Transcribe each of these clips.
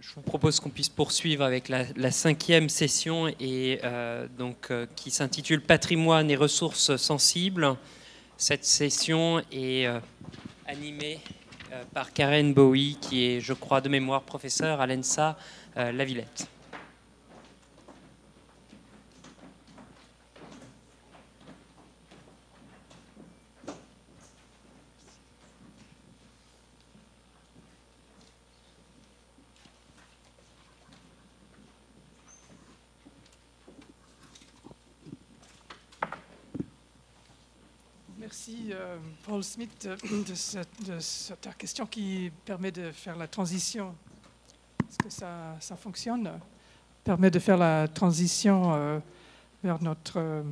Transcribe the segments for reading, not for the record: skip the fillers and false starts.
Je vous propose qu'on puisse poursuivre avec la cinquième session qui s'intitule Patrimoine et ressources sensibles. Cette session est animée par Karen Bowie, qui est, je crois, de mémoire professeure à l'ENSA La Villette. Merci Paul Smith de cette question qui permet de faire la transition. Est-ce que ça fonctionne? Permet de faire la transition vers notre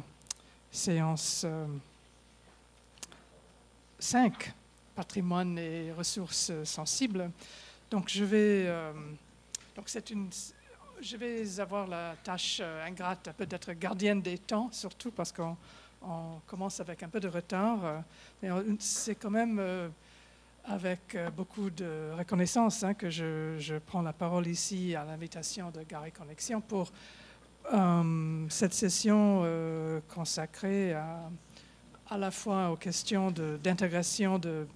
séance 5, patrimoine et ressources sensibles. Donc je vais avoir la tâche ingrate un peu d'être gardienne des temps, surtout parce qu'on commence avec un peu de retard, mais c'est quand même avec beaucoup de reconnaissance que je prends la parole ici à l'invitation de Gare et Connexion pour cette session consacrée à la fois aux questions d'intégration de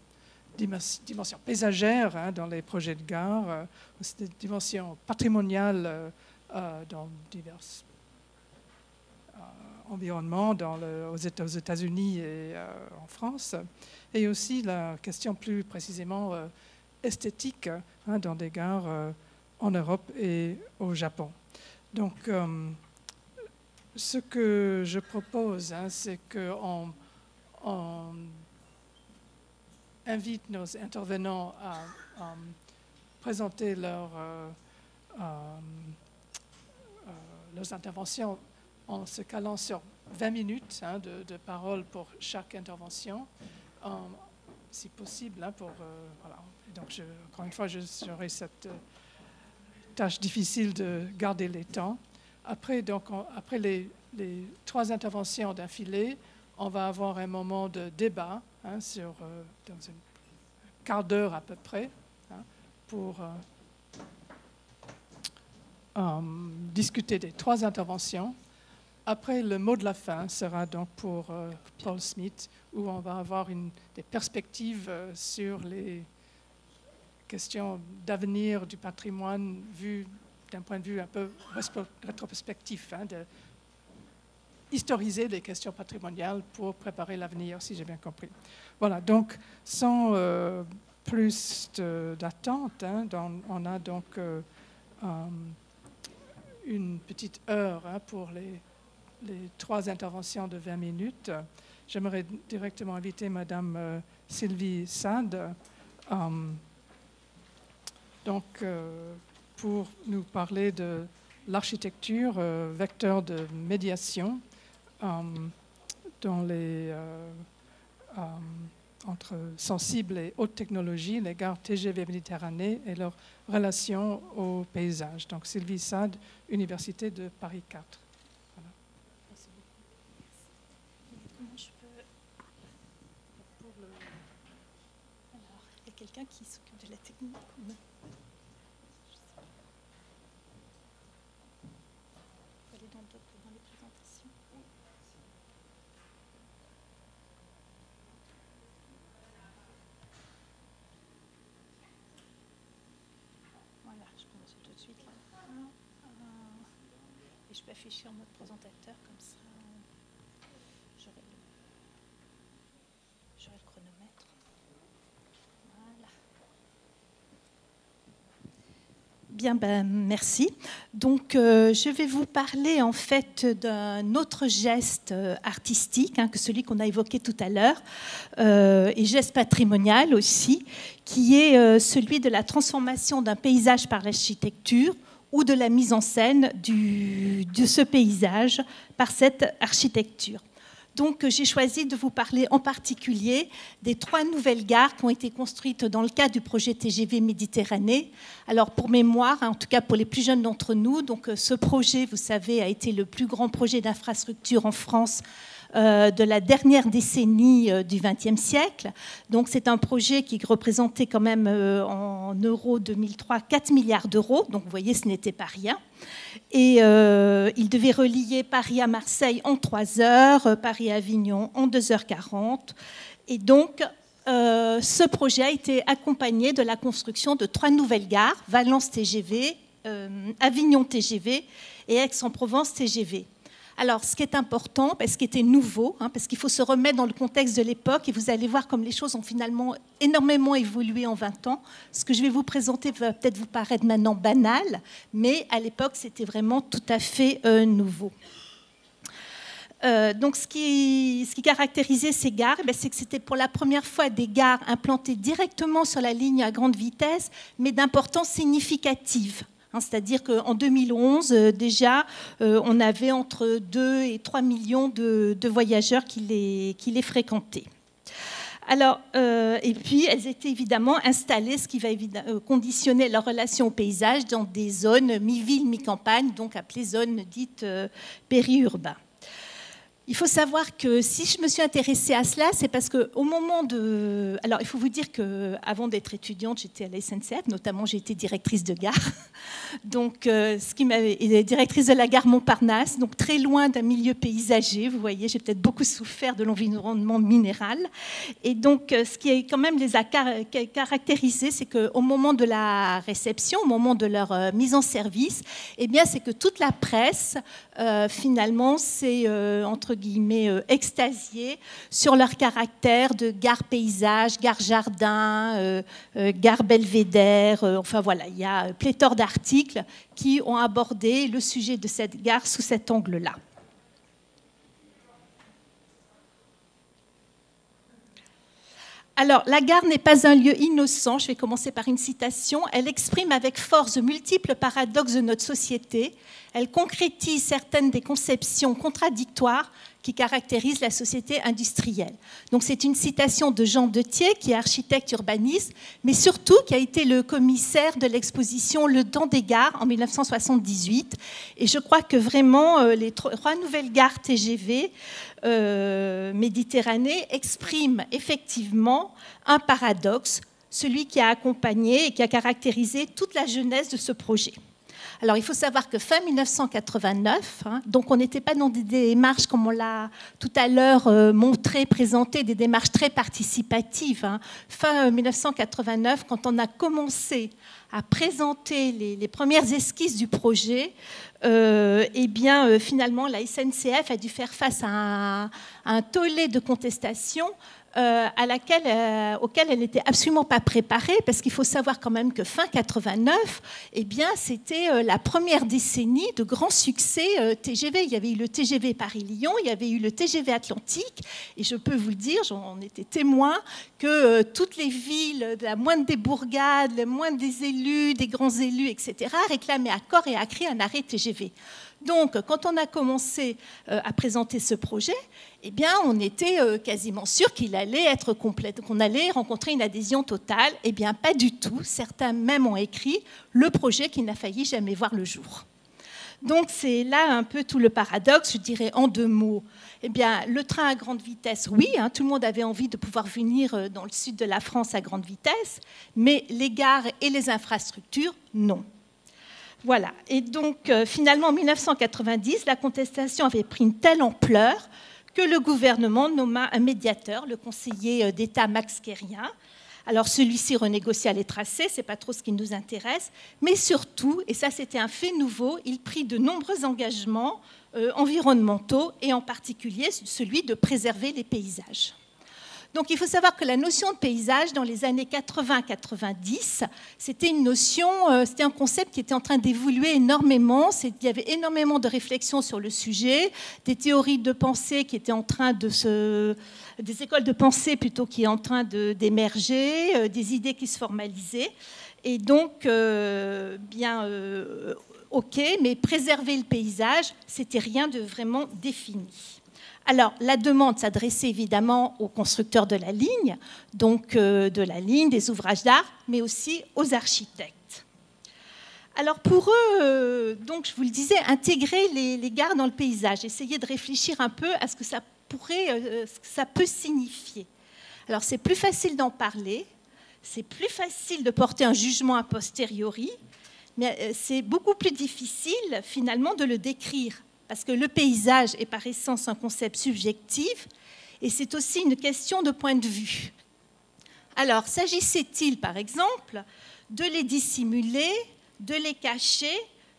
dimensions paysagères dans les projets de gare, aussi des dimensions patrimoniales dans divers environnements aux États-Unis et en France, et aussi la question plus précisément esthétique dans des gares en Europe et au Japon. Donc, ce que je propose, c'est qu'on invite nos intervenants à présenter leurs interventions en se calant sur 20 minutes de parole pour chaque intervention, si possible. Voilà. Et donc, encore une fois, j'aurai cette tâche difficile de garder les temps. Après les 3 interventions d'affilée, on va avoir un moment de débat dans un quart d'heure à peu près pour discuter des 3 interventions. Après, le mot de la fin sera donc pour Paul Smith, où on va avoir des perspectives sur les questions d'avenir du patrimoine vu d'un point de vue un peu rétrospectif, de historiser les questions patrimoniales pour préparer l'avenir, si j'ai bien compris. Voilà, donc sans plus d'attente, on a donc une petite heure pour les 3 interventions de 20 minutes. J'aimerais directement inviter Madame Sylvie Sade pour nous parler de l'architecture, vecteur de médiation entre sensibles et haute technologie, les gares TGV Méditerranée et leur relation au paysage. Donc Sylvie Sade, Université de Paris 4. Quelqu'un qui s'occupe de la technique ou non? On peut aller dans les présentations. Voilà, je commence tout de suite là. Et je peux afficher en mode présentateur comme ça. J'aurai le chronomètre. Bien, merci. Donc, je vais vous parler en fait d'un autre geste artistique que celui qu'on a évoqué tout à l'heure, et geste patrimonial aussi, qui est celui de la transformation d'un paysage par l'architecture ou de la mise en scène de ce paysage par cette architecture. Donc, j'ai choisi de vous parler en particulier des 3 nouvelles gares qui ont été construites dans le cadre du projet TGV Méditerranée. Alors, pour mémoire, en tout cas pour les plus jeunes d'entre nous, donc, ce projet, vous savez, a été le plus grand projet d'infrastructure en France de la dernière décennie du XXe siècle. Donc c'est un projet qui représentait quand même en euros 2003 4 milliards d'euros. Donc vous voyez, ce n'était pas rien. Et il devait relier Paris à Marseille en 3 heures, Paris à Avignon en 2h40. Et donc ce projet a été accompagné de la construction de 3 nouvelles gares, Valence TGV, Avignon TGV et Aix-en-Provence TGV. Alors, ce qui est important, ce qui était nouveau, parce qu'il faut se remettre dans le contexte de l'époque, et vous allez voir comme les choses ont finalement énormément évolué en 20 ans. Ce que je vais vous présenter va peut-être vous paraître maintenant banal, mais à l'époque, c'était vraiment tout à fait nouveau. Donc, ce qui caractérisait ces gares, c'est que c'était pour la première fois des gares implantées directement sur la ligne à grande vitesse, mais d'importance significative. C'est-à-dire qu'en 2011, déjà, on avait entre 2 et 3 millions de voyageurs qui les fréquentaient. Alors, et puis, elles étaient évidemment installées, ce qui va conditionner leur relation au paysage, dans des zones mi-ville, mi-campagne, donc appelées zones dites périurbaines. Il faut savoir que si je me suis intéressée à cela, c'est parce qu'au moment de... Alors, il faut vous dire qu'avant d'être étudiante, j'étais à la SNCF, notamment j'ai été directrice de gare. Donc, directrice de la gare Montparnasse, donc très loin d'un milieu paysager. Vous voyez, j'ai peut-être beaucoup souffert de l'environnement minéral. Et donc, ce qui quand même les a caractérisés, c'est qu'au moment de la réception, au moment de leur mise en service, eh bien, c'est que toute la presse, finalement, s'est, entre guillemets, extasiée sur leur caractère de gare paysage, gare jardin, gare belvédère. Enfin voilà, il y a pléthore d'articles qui ont abordé le sujet de cette gare sous cet angle-là. Alors, la gare n'est pas un lieu innocent. Je vais commencer par une citation. Elle exprime avec force de multiples paradoxes de notre société. Elle concrétise certaines des conceptions contradictoires qui caractérisent la société industrielle. Donc, c'est une citation de Jean Dethier, qui est architecte urbaniste, mais surtout qui a été le commissaire de l'exposition Le Temps des gares en 1978. Et je crois que vraiment, les 3 nouvelles gares TGV Méditerranée exprime effectivement un paradoxe, celui qui a accompagné et qui a caractérisé toute la jeunesse de ce projet. Alors, il faut savoir que fin 1989, donc on n'était pas dans des démarches, comme on l'a tout à l'heure montré, présenté, des démarches très participatives. Fin 1989, quand on a commencé à présenter les premières esquisses du projet, eh bien, finalement, la SNCF a dû faire face à un tollé de contestation auquel elle n'était absolument pas préparée, parce qu'il faut savoir quand même que fin 89, eh bien, c'était la première décennie de grands succès TGV. Il y avait eu le TGV Paris-Lyon, il y avait eu le TGV Atlantique, et je peux vous le dire, j'en étais témoin, que toutes les villes, la moindre des bourgades, la moindre des élus, des grands élus, etc., réclamaient à corps et à cri un arrêt TGV. Donc, quand on a commencé à présenter ce projet, eh bien, on était quasiment sûr qu'il allait être complète, qu'on allait rencontrer une adhésion totale. Eh bien, pas du tout. Certains même ont écrit le projet qui n'a failli jamais voir le jour. Donc, c'est là un peu tout le paradoxe, je dirais en 2 mots. Eh bien, le train à grande vitesse, oui, tout le monde avait envie de pouvoir venir dans le sud de la France à grande vitesse, mais les gares et les infrastructures, non. Voilà. Et donc, finalement, en 1990, la contestation avait pris une telle ampleur que le gouvernement nomma un médiateur, le conseiller d'État Max Kérien. Alors, celui-ci renégocia les tracés, ce n'est pas trop ce qui nous intéresse, mais surtout, et ça c'était un fait nouveau, il prit de nombreux engagements environnementaux, et en particulier celui de préserver les paysages. Donc, il faut savoir que la notion de paysage, dans les années 80-90, c'était une notion, c'était un concept qui était en train d'évoluer énormément. Il y avait énormément de réflexions sur le sujet, des théories de pensée qui étaient en train des écoles de pensée plutôt qui étaient en train d'émerger, des idées qui se formalisaient. Et donc, ok, mais préserver le paysage, c'était rien de vraiment défini. Alors, la demande s'adressait évidemment aux constructeurs de la ligne, donc de la ligne, des ouvrages d'art, mais aussi aux architectes. Alors, pour eux, donc, je vous le disais, intégrer les gares dans le paysage, essayer de réfléchir un peu à ce que ça ça peut signifier. Alors, c'est plus facile d'en parler, c'est plus facile de porter un jugement a posteriori, mais c'est beaucoup plus difficile, finalement, de le décrire, parce que le paysage est par essence un concept subjectif, et c'est aussi une question de point de vue. Alors, s'agissait-il, par exemple, de les dissimuler, de les cacher,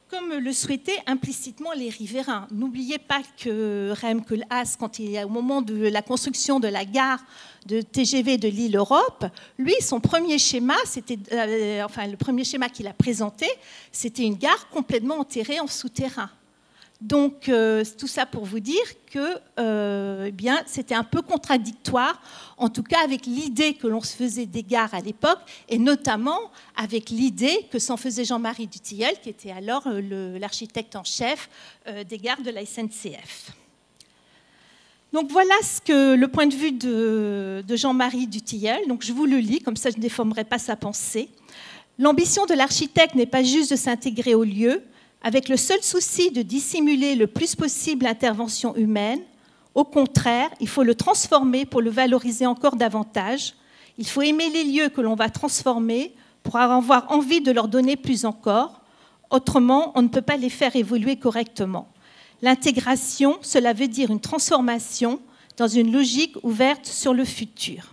comme le souhaitaient implicitement les riverains? N'oubliez pas que Rem Koolhaas, quand il est au moment de la construction de la gare de TGV de l'île Europe, lui, son premier schéma, le premier schéma qu'il a présenté, c'était une gare complètement enterrée en souterrain. Donc, tout ça pour vous dire que c'était un peu contradictoire, en tout cas avec l'idée que l'on se faisait des gares à l'époque, et notamment avec l'idée que s'en faisait Jean-Marie Dutilleul, qui était alors l'architecte en chef des gares de la SNCF. Donc voilà le point de vue de Jean-Marie Dutilleul. Donc je vous le lis, comme ça je ne déformerai pas sa pensée. L'ambition de l'architecte n'est pas juste de s'intégrer au lieu, avec le seul souci de dissimuler le plus possible l'intervention humaine. Au contraire, il faut le transformer pour le valoriser encore davantage. Il faut aimer les lieux que l'on va transformer pour avoir envie de leur donner plus encore. Autrement, on ne peut pas les faire évoluer correctement. L'intégration, cela veut dire une transformation dans une logique ouverte sur le futur.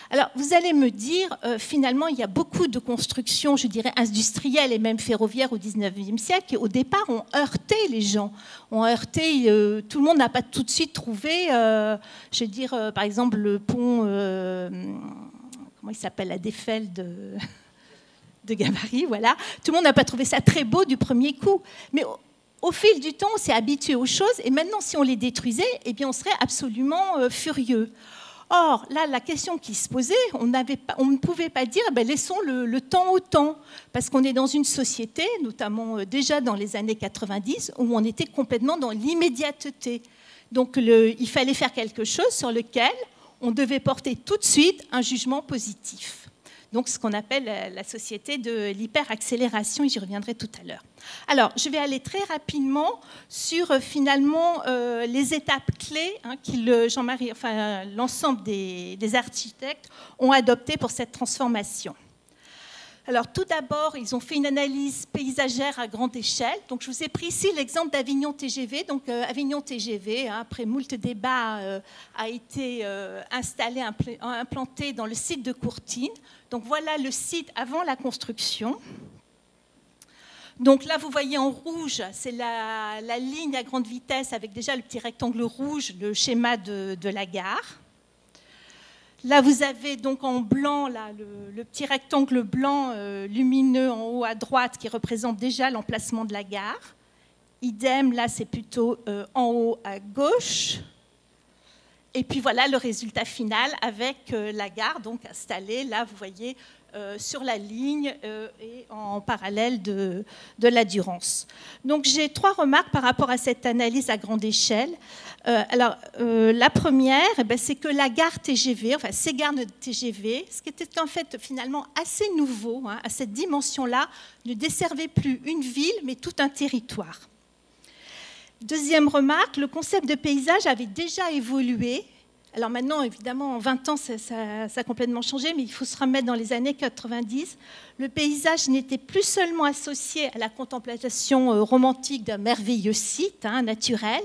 Alors, vous allez me dire, finalement, il y a beaucoup de constructions, je dirais, industrielles et même ferroviaires au XIXe siècle qui, au départ, ont heurté les gens. Tout le monde n'a pas tout de suite trouvé, par exemple, le pont, comment il s'appelle, la Défelle de gabarit, voilà. Tout le monde n'a pas trouvé ça très beau du premier coup. Mais au fil du temps, on s'est habitué aux choses et maintenant, si on les détruisait, eh bien, on serait absolument furieux. Or, là, la question qui se posait, on ne pouvait pas dire laissons le temps au temps, parce qu'on est dans une société, notamment déjà dans les années 90, où on était complètement dans l'immédiateté. Donc, il fallait faire quelque chose sur lequel on devait porter tout de suite un jugement positif. Donc, ce qu'on appelle la société de l'hyperaccélération, et j'y reviendrai tout à l'heure. Alors, je vais aller très rapidement sur finalement les étapes clés que l'ensemble des architectes ont adoptées pour cette transformation. Alors, tout d'abord, ils ont fait une analyse paysagère à grande échelle. Donc, je vous ai pris ici l'exemple d'Avignon TGV. Donc, Avignon TGV, après moult débats, a été implanté dans le site de Courtine. Donc, voilà le site avant la construction. Donc là, vous voyez en rouge, c'est la ligne à grande vitesse avec déjà le petit rectangle rouge, le schéma de la gare. Là, vous avez donc en blanc là, le petit rectangle blanc lumineux en haut à droite qui représente déjà l'emplacement de la gare. Idem, là, c'est plutôt en haut à gauche. Et puis voilà le résultat final avec la gare donc installée, là, vous voyez, sur la ligne et en parallèle de la Durance. Donc j'ai 3 remarques par rapport à cette analyse à grande échelle. La première, c'est que la gare TGV, enfin ces gares de TGV, ce qui était en fait finalement assez nouveau à cette dimension-là, ne desservait plus une ville mais tout un territoire. Deuxième remarque, le concept de paysage avait déjà évolué. Alors maintenant, évidemment, en 20 ans, ça a complètement changé, mais il faut se remettre dans les années 90. Le paysage n'était plus seulement associé à la contemplation romantique d'un merveilleux site naturel,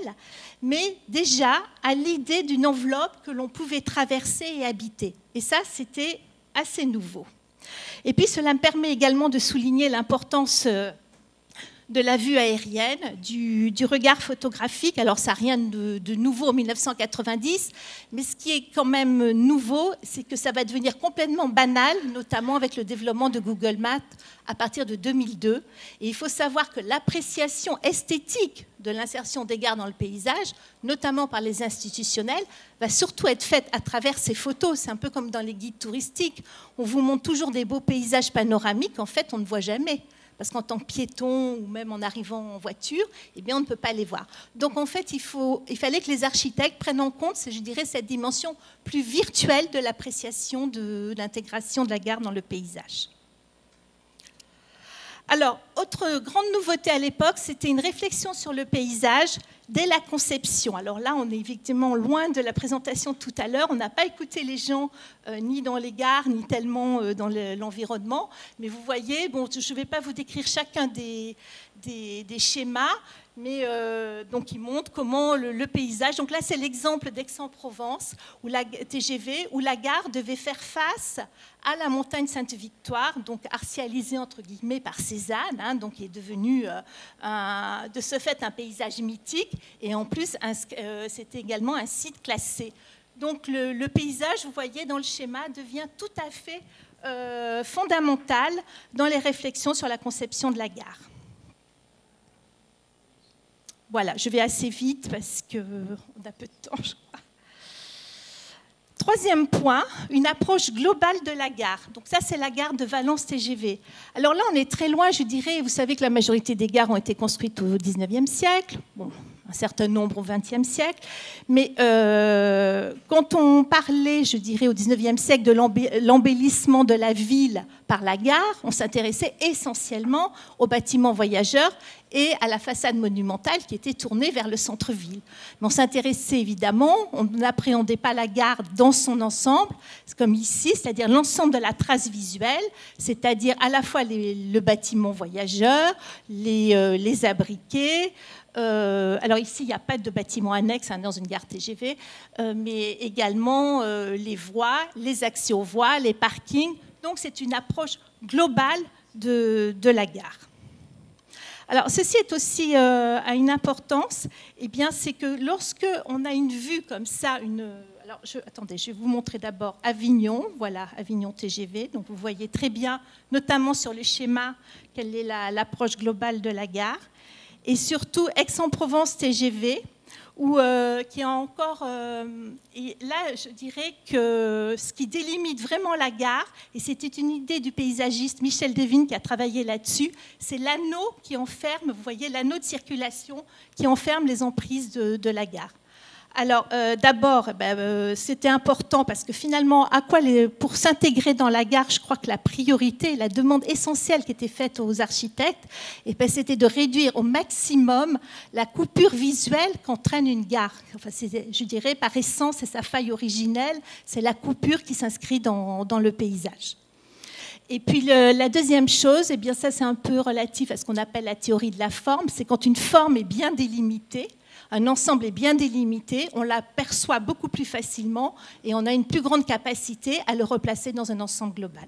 mais déjà à l'idée d'une enveloppe que l'on pouvait traverser et habiter. Et ça, c'était assez nouveau. Et puis, cela me permet également de souligner l'importance de la vue aérienne, du regard photographique. Alors, ça n'a rien de nouveau en 1990, mais ce qui est quand même nouveau, c'est que ça va devenir complètement banal, notamment avec le développement de Google Maps à partir de 2002. Et il faut savoir que l'appréciation esthétique de l'insertion des gares dans le paysage, notamment par les institutionnels, va surtout être faite à travers ces photos. C'est un peu comme dans les guides touristiques. On vous montre toujours des beaux paysages panoramiques, en fait, on ne voit jamais. Parce qu'en tant que piéton ou même en arrivant en voiture, eh bien, on ne peut pas les voir. Donc, en fait, il fallait que les architectes prennent en compte, je dirais, cette dimension plus virtuelle de l'appréciation de l'intégration de la gare dans le paysage. Alors, autre grande nouveauté à l'époque, c'était une réflexion sur le paysage dès la conception. Alors là, on est effectivement loin de la présentation de tout à l'heure. On n'a pas écouté les gens ni dans les gares, ni tellement dans l'environnement. Mais vous voyez, bon, je ne vais pas vous décrire chacun des schémas, mais donc il montre comment le paysage. Donc là, c'est l'exemple d'Aix-en-Provence, où la TGV, où la gare devait faire face à la montagne Sainte-Victoire, donc artialisée entre guillemets par Cézanne, hein, donc qui est devenu de ce fait un paysage mythique, et en plus c'était également un site classé. Donc le paysage, vous voyez dans le schéma, devient tout à fait fondamental dans les réflexions sur la conception de la gare. Voilà, je vais assez vite parce qu'on a peu de temps, je crois. Troisième point, une approche globale de la gare. Donc ça, c'est la gare de Valence TGV. Alors là, on est très loin, je dirais. Vous savez que la majorité des gares ont été construites au XIXe siècle. Bon, un certain nombre au XXe siècle. Mais quand on parlait, je dirais, au XIXe siècle de l'embellissement de la ville par la gare, on s'intéressait essentiellement aux bâtiments voyageurs et à la façade monumentale qui était tournée vers le centre-ville. Mais on s'intéressait évidemment, on n'appréhendait pas la gare dans son ensemble, comme ici, c'est-à-dire l'ensemble de la trace visuelle, c'est-à-dire à la fois le bâtiment voyageur, les abriquets. Alors ici, il n'y a pas de bâtiment annexe dans une gare TGV, mais également les voies, les accès aux voies, les parkings. Donc c'est une approche globale de la gare. Alors, ceci est aussi à une importance, eh bien, c'est que lorsque on a une vue comme ça, alors attendez, je vais vous montrer d'abord Avignon, voilà, Avignon TGV, donc vous voyez très bien, notamment sur le schéma, quelle est l'approche globale de la gare, et surtout Aix-en-Provence TGV, qui a encore, et là je dirais que ce qui délimite vraiment la gare, et c'était une idée du paysagiste Michel Devine qui a travaillé là-dessus, c'est l'anneau qui enferme, vous voyez l'anneau de circulation qui enferme les emprises de la gare. Alors d'abord, c'était important parce que finalement, pour s'intégrer dans la gare, je crois que la priorité, la demande essentielle qui était faite aux architectes, c'était de réduire au maximum la coupure visuelle qu'entraîne une gare. Enfin, je dirais par essence, c'est sa faille originelle, c'est la coupure qui s'inscrit dans le paysage. Et puis la deuxième chose, eh bien ça c'est un peu relatif à ce qu'on appelle la théorie de la forme, c'est quand une forme est bien délimitée, un ensemble est bien délimité, on l'aperçoit beaucoup plus facilement et on a une plus grande capacité à le replacer dans un ensemble global.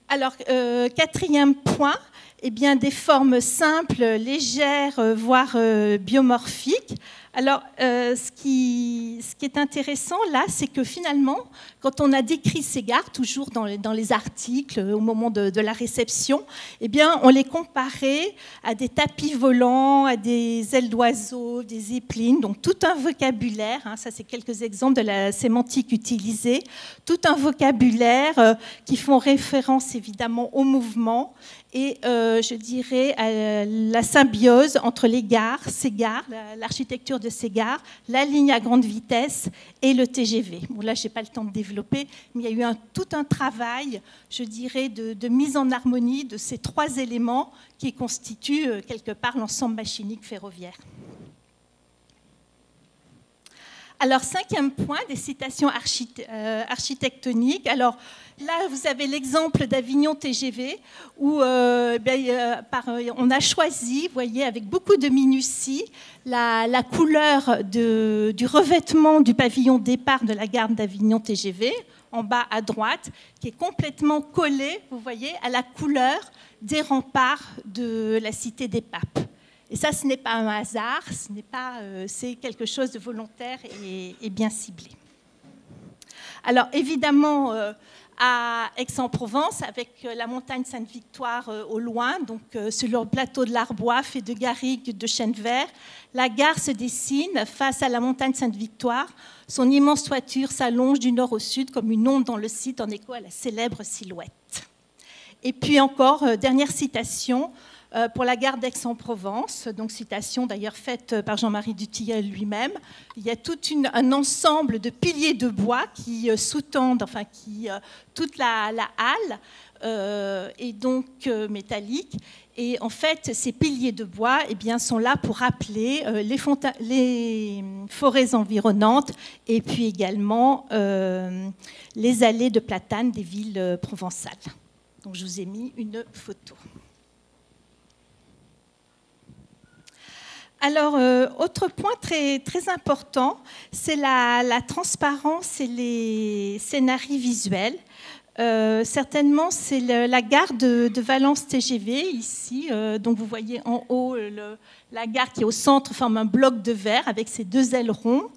Alors, quatrième point, eh bien, des formes simples, légères, voire biomorphiques. Alors, ce qui est intéressant là, c'est que finalement, quand on a décrit ces gares, toujours dans les articles, au moment de la réception, eh bien, on les comparait à des tapis volants, à des ailes d'oiseaux, des zeppelins, donc tout un vocabulaire, hein, ça c'est quelques exemples de la sémantique utilisée, tout un vocabulaire qui font référence évidemment au mouvement et je dirais à la symbiose entre les gares, ces gares, l'architecture de ces gares, la ligne à grande vitesse et le TGV. Bon, là, je n'ai pas le temps de développer, mais il y a eu tout un travail, je dirais, de mise en harmonie de ces trois éléments qui constituent quelque part l'ensemble machinique ferroviaire. Alors, cinquième point, des citations architectoniques. Alors, là, vous avez l'exemple d'Avignon TGV, où on a choisi, vous voyez, avec beaucoup de minutie, la couleur du revêtement du pavillon départ de la gare d'Avignon TGV, en bas à droite, qui est complètement collé, vous voyez, à la couleur des remparts de la Cité des Papes. Et ça, ce n'est pas un hasard, c'est quelque chose de volontaire et bien ciblé. Alors, évidemment, à Aix-en-Provence, avec la montagne Sainte-Victoire au loin, donc sur le plateau de l'Arbois, fait de garrigues, de chênes verts, la gare se dessine face à la montagne Sainte-Victoire. Son immense toiture s'allonge du nord au sud comme une onde dans le site en écho à la célèbre silhouette. Et puis encore, dernière citation, pour la gare d'Aix-en-Provence, donc citation d'ailleurs faite par Jean-Marie Dutilleul lui-même. Il y a tout un ensemble de piliers de bois qui sous-tendent, enfin toute la halle, et donc métallique. Et en fait, ces piliers de bois eh bien, sont là pour rappeler les forêts environnantes et puis également les allées de platanes des villes provençales. Donc je vous ai mis une photo. Alors, autre point très, très important, c'est la transparence et les scénarios visuels. Certainement, c'est la gare de Valence TGV, ici. Donc, vous voyez en haut, la gare qui est au centre forme un bloc de verre avec ses deux ailerons.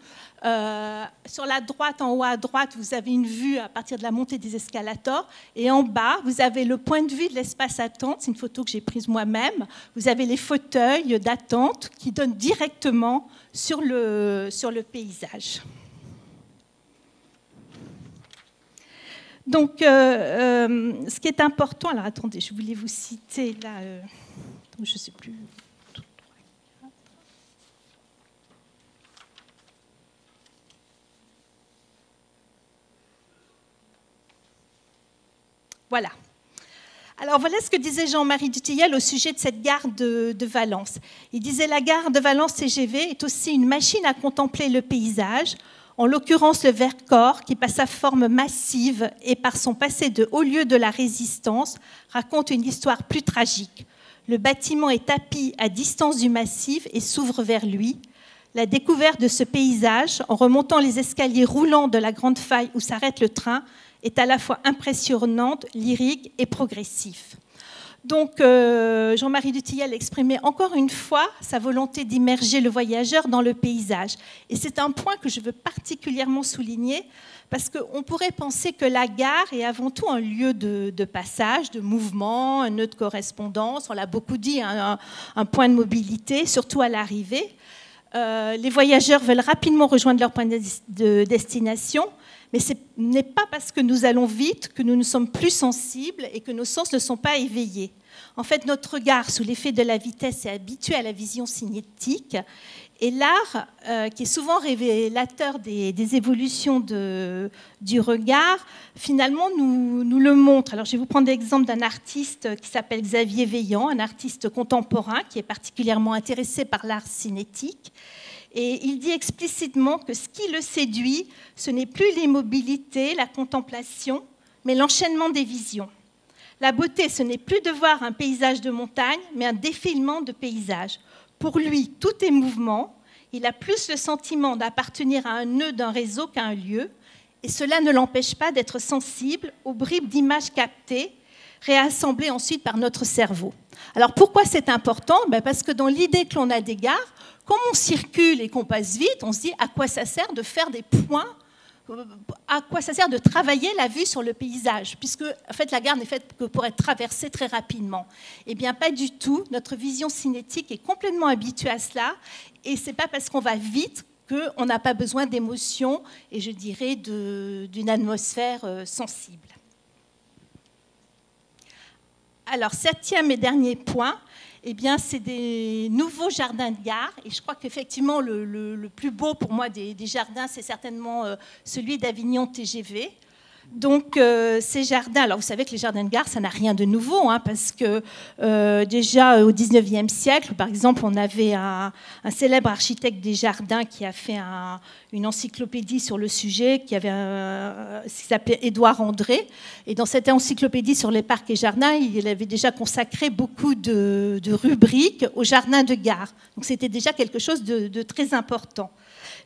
Sur la droite, en haut à droite, vous avez une vue à partir de la montée des escalators. Et en bas, vous avez le point de vue de l'espace attente. C'est une photo que j'ai prise moi-même. Vous avez les fauteuils d'attente qui donnent directement sur le donc, ce qui est important... Alors, attendez, je voulais vous citer là... je ne sais plus... Voilà. Alors voilà ce que disait Jean-Marie Dutilleul au sujet de cette gare de Valence. Il disait « La gare de Valence TGV est aussi une machine à contempler le paysage, en l'occurrence le Vercors, qui par sa forme massive et par son passé de haut lieu de la résistance, raconte une histoire plus tragique. Le bâtiment est tapi à distance du massif et s'ouvre vers lui. La découverte de ce paysage, en remontant les escaliers roulants de la Grande Faille où s'arrête le train, est à la fois impressionnante, lyrique et progressif. » Donc, Jean-Marie Dutilleul exprimait encore une fois sa volonté d'immerger le voyageur dans le paysage. Et c'est un point que je veux particulièrement souligner, parce qu'on pourrait penser que la gare est avant tout un lieu de passage, de mouvement, un nœud de correspondance, on l'a beaucoup dit, un point de mobilité, surtout à l'arrivée. Les voyageurs veulent rapidement rejoindre leur point de destination, mais ce n'est pas parce que nous allons vite que nous ne sommes plus sensibles et que nos sens ne sont pas éveillés. En fait, notre regard, sous l'effet de la vitesse, est habitué à la vision cinétique. Et l'art, qui est souvent révélateur des évolutions du regard, finalement nous le montre. Alors, je vais vous prendre l'exemple d'un artiste qui s'appelle Xavier Veillant, un artiste contemporain qui est particulièrement intéressé par l'art cinétique. Et il dit explicitement que ce qui le séduit, ce n'est plus l'immobilité, la contemplation, mais l'enchaînement des visions. La beauté, ce n'est plus de voir un paysage de montagne, mais un défilement de paysages. Pour lui, tout est mouvement. Il a plus le sentiment d'appartenir à un nœud d'un réseau qu'à un lieu. Et cela ne l'empêche pas d'être sensible aux bribes d'images captées, réassemblées ensuite par notre cerveau. Alors pourquoi c'est important ? Parce que dans l'idée que l'on a des gares, comme on circule et qu'on passe vite, on se dit à quoi ça sert de faire des points, à quoi ça sert de travailler la vue sur le paysage, puisque en fait, la gare n'est faite que pour être traversée très rapidement. Eh bien, pas du tout. Notre vision cinétique est complètement habituée à cela, et ce n'est pas parce qu'on va vite qu'on n'a pas besoin d'émotions et je dirais d'une atmosphère sensible. Alors, 7e et dernier point, eh bien, c'est des nouveaux jardins de gare. Et je crois qu'effectivement, le plus beau pour moi des jardins, c'est certainement celui d'Avignon TGV. Donc, ces jardins, alors vous savez que les jardins de gare, ça n'a rien de nouveau, hein, parce que déjà au XIXe siècle, par exemple, on avait un célèbre architecte des jardins qui a fait une encyclopédie sur le sujet, qui s'appelait Édouard André. Et dans cette encyclopédie sur les parcs et jardins, il avait déjà consacré beaucoup de rubriques aux jardins de gare. Donc, c'était déjà quelque chose de très important.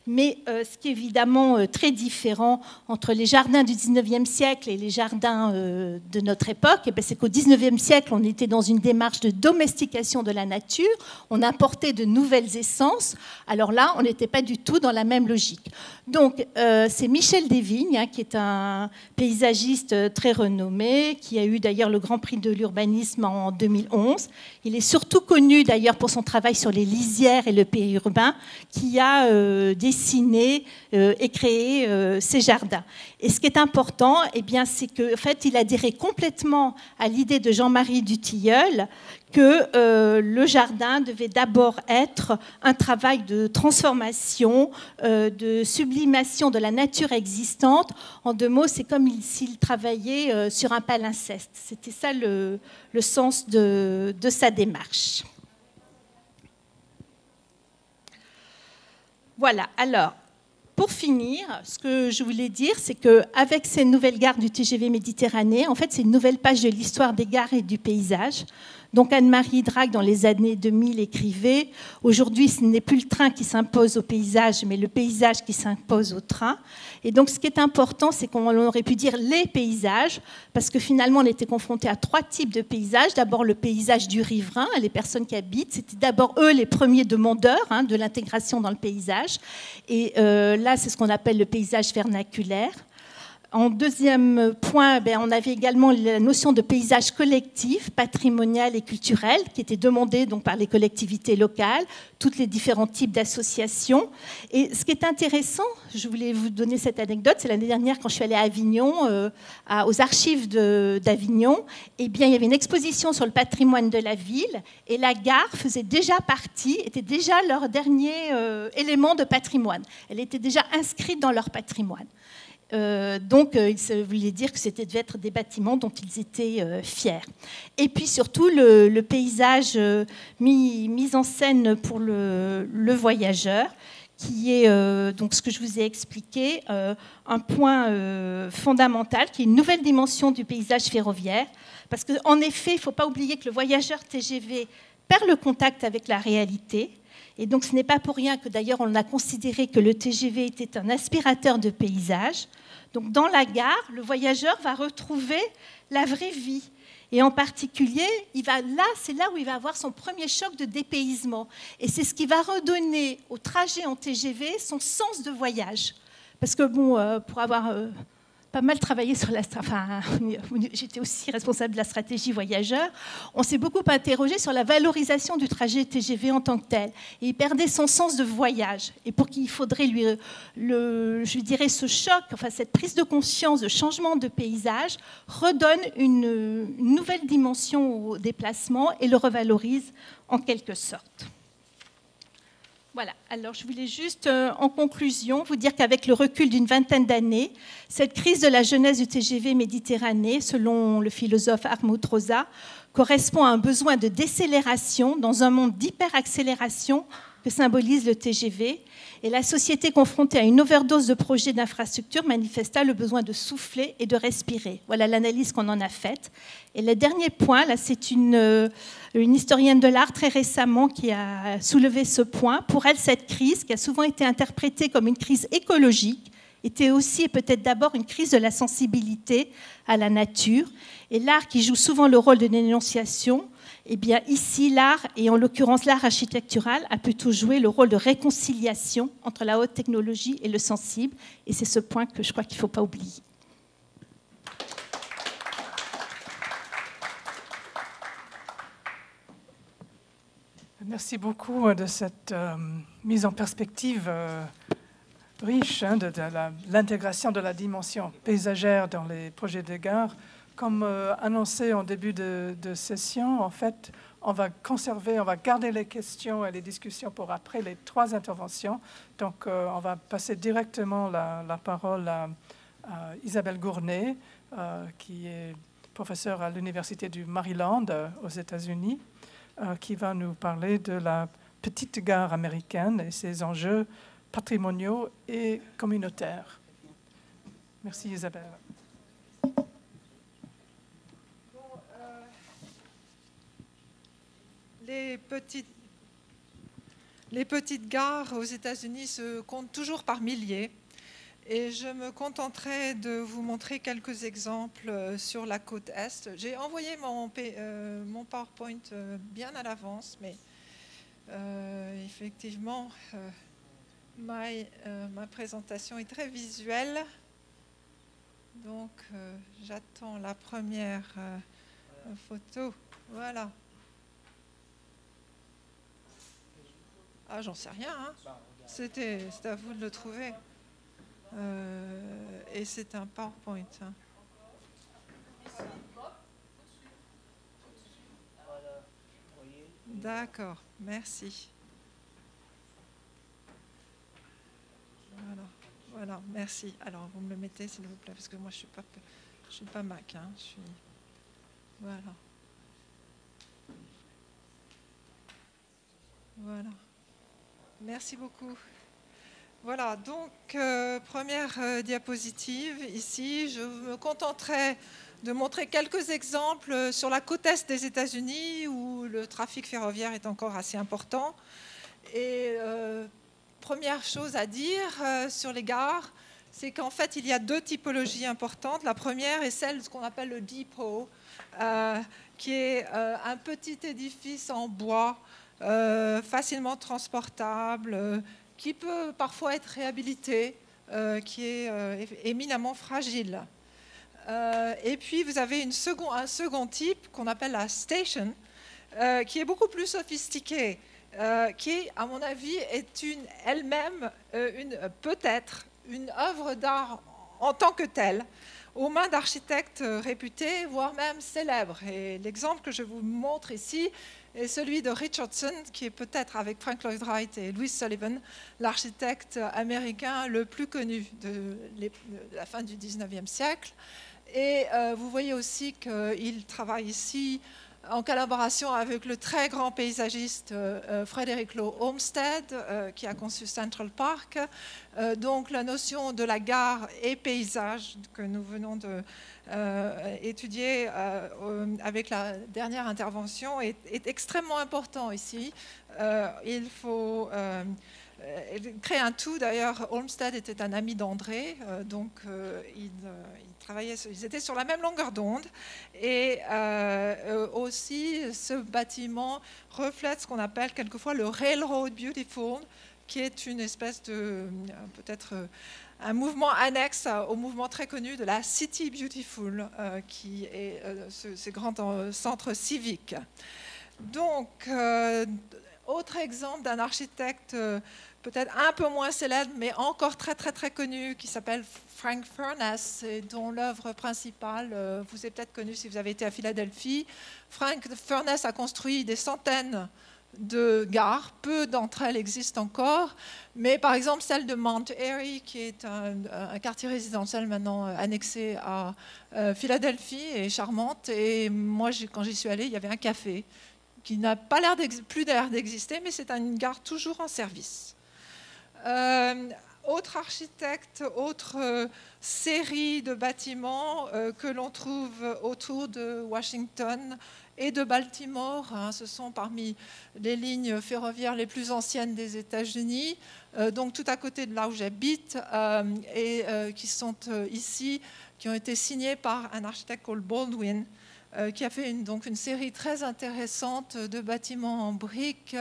Mais ce qui est évidemment très différent entre les jardins du XIXe siècle et les jardins de notre époque, c'est qu'au XIXe siècle, on était dans une démarche de domestication de la nature, on apportait de nouvelles essences. Alors là, on n'était pas du tout dans la même logique. Donc, c'est Michel Desvignes, hein, qui est un paysagiste très renommé, qui a eu d'ailleurs le Grand Prix de l'urbanisme en 2011. Il est surtout connu d'ailleurs pour son travail sur les lisières et le périurbain, qui a dessiner et créer ces jardins. Et ce qui est important, eh bien, c'est qu'en fait, il adhérait complètement à l'idée de Jean-Marie Dutilleul que le jardin devait d'abord être un travail de transformation, de sublimation de la nature existante. En deux mots, c'est comme s'il travaillait sur un palimpseste. C'était ça le sens de sa démarche. Voilà, alors, pour finir, ce que je voulais dire, c'est qu'avec ces nouvelles gares du TGV Méditerranée, en fait, c'est une nouvelle page de l'histoire des gares et du paysage. Donc Anne-Marie Drac, dans les années 2000, écrivait « Aujourd'hui, ce n'est plus le train qui s'impose au paysage, mais le paysage qui s'impose au train. » Et donc, ce qui est important, c'est qu'on aurait pu dire les paysages, parce que finalement, on était confronté à trois types de paysages. D'abord, le paysage du riverain, les personnes qui habitent. C'était d'abord eux les premiers demandeurs de l'intégration dans le paysage. Et là, c'est ce qu'on appelle le paysage vernaculaire. En deuxième point, on avait également la notion de paysage collectif, patrimonial et culturel, qui était demandée donc par les collectivités locales, tous les différents types d'associations. Et ce qui est intéressant, je voulais vous donner cette anecdote, c'est l'année dernière quand je suis allée à Avignon, aux archives d'Avignon, eh bien, il y avait une exposition sur le patrimoine de la ville, et la gare faisait déjà partie, était déjà leur dernier élément de patrimoine. Elle était déjà inscrite dans leur patrimoine. Donc, ça voulait dire que c'était devait être des bâtiments dont ils étaient fiers. Et puis surtout, le paysage mis en scène pour le voyageur, qui est donc ce que je vous ai expliqué, un point fondamental, qui est une nouvelle dimension du paysage ferroviaire. Parce qu'en effet, il ne faut pas oublier que le voyageur TGV perd le contact avec la réalité. Et donc, ce n'est pas pour rien que d'ailleurs on a considéré que le TGV était un aspirateur de paysage. Donc, dans la gare, le voyageur va retrouver la vraie vie. Et en particulier, c'est là où il va avoir son premier choc de dépaysement. Et c'est ce qui va redonner au trajet en TGV son sens de voyage. Parce que, pour avoir pas mal travaillé sur j'étais aussi responsable de la stratégie voyageur, on s'est beaucoup interrogé sur la valorisation du trajet TGV en tant que tel. Et il perdait son sens de voyage. Et pour qu'il faudrait je dirais, ce choc, cette prise de conscience de changement de paysage, redonne une nouvelle dimension au déplacement et le revalorise en quelque sorte. Voilà, alors je voulais juste, en conclusion, vous dire qu'avec le recul d'une vingtaine d'années, cette crise de la jeunesse du TGV Méditerranée, selon le philosophe Hartmut Rosa, correspond à un besoin de décélération dans un monde d'hyperaccélération que symbolise le TGV. Et la société confrontée à une overdose de projets d'infrastructures manifesta le besoin de souffler et de respirer. Voilà l'analyse qu'on en a faite. Et le dernier point, là, c'est une historienne de l'art très récemment qui a soulevé ce point. Pour elle, cette crise, qui a souvent été interprétée comme une crise écologique, était aussi et peut-être d'abord une crise de la sensibilité à la nature. Et l'art, qui joue souvent le rôle de dénonciation, eh bien ici, l'art, et en l'occurrence l'art architectural, a plutôt joué le rôle de réconciliation entre la haute technologie et le sensible. Et c'est ce point que je crois qu'il ne faut pas oublier. Merci beaucoup de cette mise en perspective riche de l'intégration de la dimension paysagère dans les projets de gare. Comme annoncé en début de session, en fait, on va garder les questions et les discussions pour après les trois interventions. Donc, on va passer directement la parole à Isabelle Gournay, qui est professeure à l'Université du Maryland aux États-Unis, qui va nous parler de la petite gare américaine et ses enjeux patrimoniaux et communautaires. Merci Isabelle. Les petites gares aux États-Unis se comptent toujours par milliers et je me contenterai de vous montrer quelques exemples sur la côte Est. J'ai envoyé mon PowerPoint bien à l'avance, mais effectivement, ma présentation est très visuelle. Donc, j'attends la première photo. Voilà. Ah, j'en sais rien, hein. C'était à vous de le trouver. Et c'est un PowerPoint. Hein. D'accord, merci. Voilà, merci. Alors, vous me le mettez, s'il vous plaît, parce que moi, je suis pas Mac. Hein, voilà. Voilà. Merci beaucoup. Voilà, donc, première diapositive ici. Je me contenterai de montrer quelques exemples sur la côte est des États-Unis où le trafic ferroviaire est encore assez important. Et première chose à dire sur les gares, c'est qu'en fait, il y a deux typologies importantes. La première est celle de ce qu'on appelle le depot, qui est un petit édifice en bois, facilement transportable, qui peut parfois être réhabilité, qui est éminemment fragile. Et puis, vous avez un second type qu'on appelle la station, qui est beaucoup plus sophistiqué, qui, à mon avis, est elle-même peut-être une œuvre d'art en tant que telle, aux mains d'architectes réputés, voire même célèbres. Et l'exemple que je vous montre ici est celui de Richardson, qui est peut-être, avec Frank Lloyd Wright et Louis Sullivan, l'architecte américain le plus connu de la fin du 19e siècle. Et vous voyez aussi qu'il travaille ici en collaboration avec le très grand paysagiste Frederick Law Olmsted, qui a conçu Central Park. Donc la notion de la gare et paysage que nous venons d'étudier avec la dernière intervention est extrêmement important ici. Il faut créer un tout. D'ailleurs, Olmsted était un ami d'André, donc ils étaient sur la même longueur d'onde. Et aussi, ce bâtiment reflète ce qu'on appelle quelquefois le Railroad Beautiful, qui est une espèce de, peut-être un mouvement annexe au mouvement très connu de la City Beautiful, qui est ce grand centre civique. Donc, autre exemple d'un architecte peut-être un peu moins célèbre, mais encore très très très connu, qui s'appelle Frank Furness, et dont l'œuvre principale, vous avez peut-être connu si vous avez été à Philadelphie. Frank Furness a construit des centaines de gares, peu d'entre elles existent encore, mais par exemple celle de Mount Airy, qui est un quartier résidentiel maintenant annexé à Philadelphie, est charmante. Et moi, quand j'y suis allée, il y avait un café qui n'a pas plus l'air d'exister, mais c'est une gare toujours en service. Autre architecte, autre série de bâtiments que l'on trouve autour de Washington et de Baltimore. Ce sont parmi les lignes ferroviaires les plus anciennes des États-Unis, donc tout à côté de là où j'habite, et qui sont ici, qui ont été signés par un architecte called Baldwin, qui a fait donc une série très intéressante de bâtiments en briques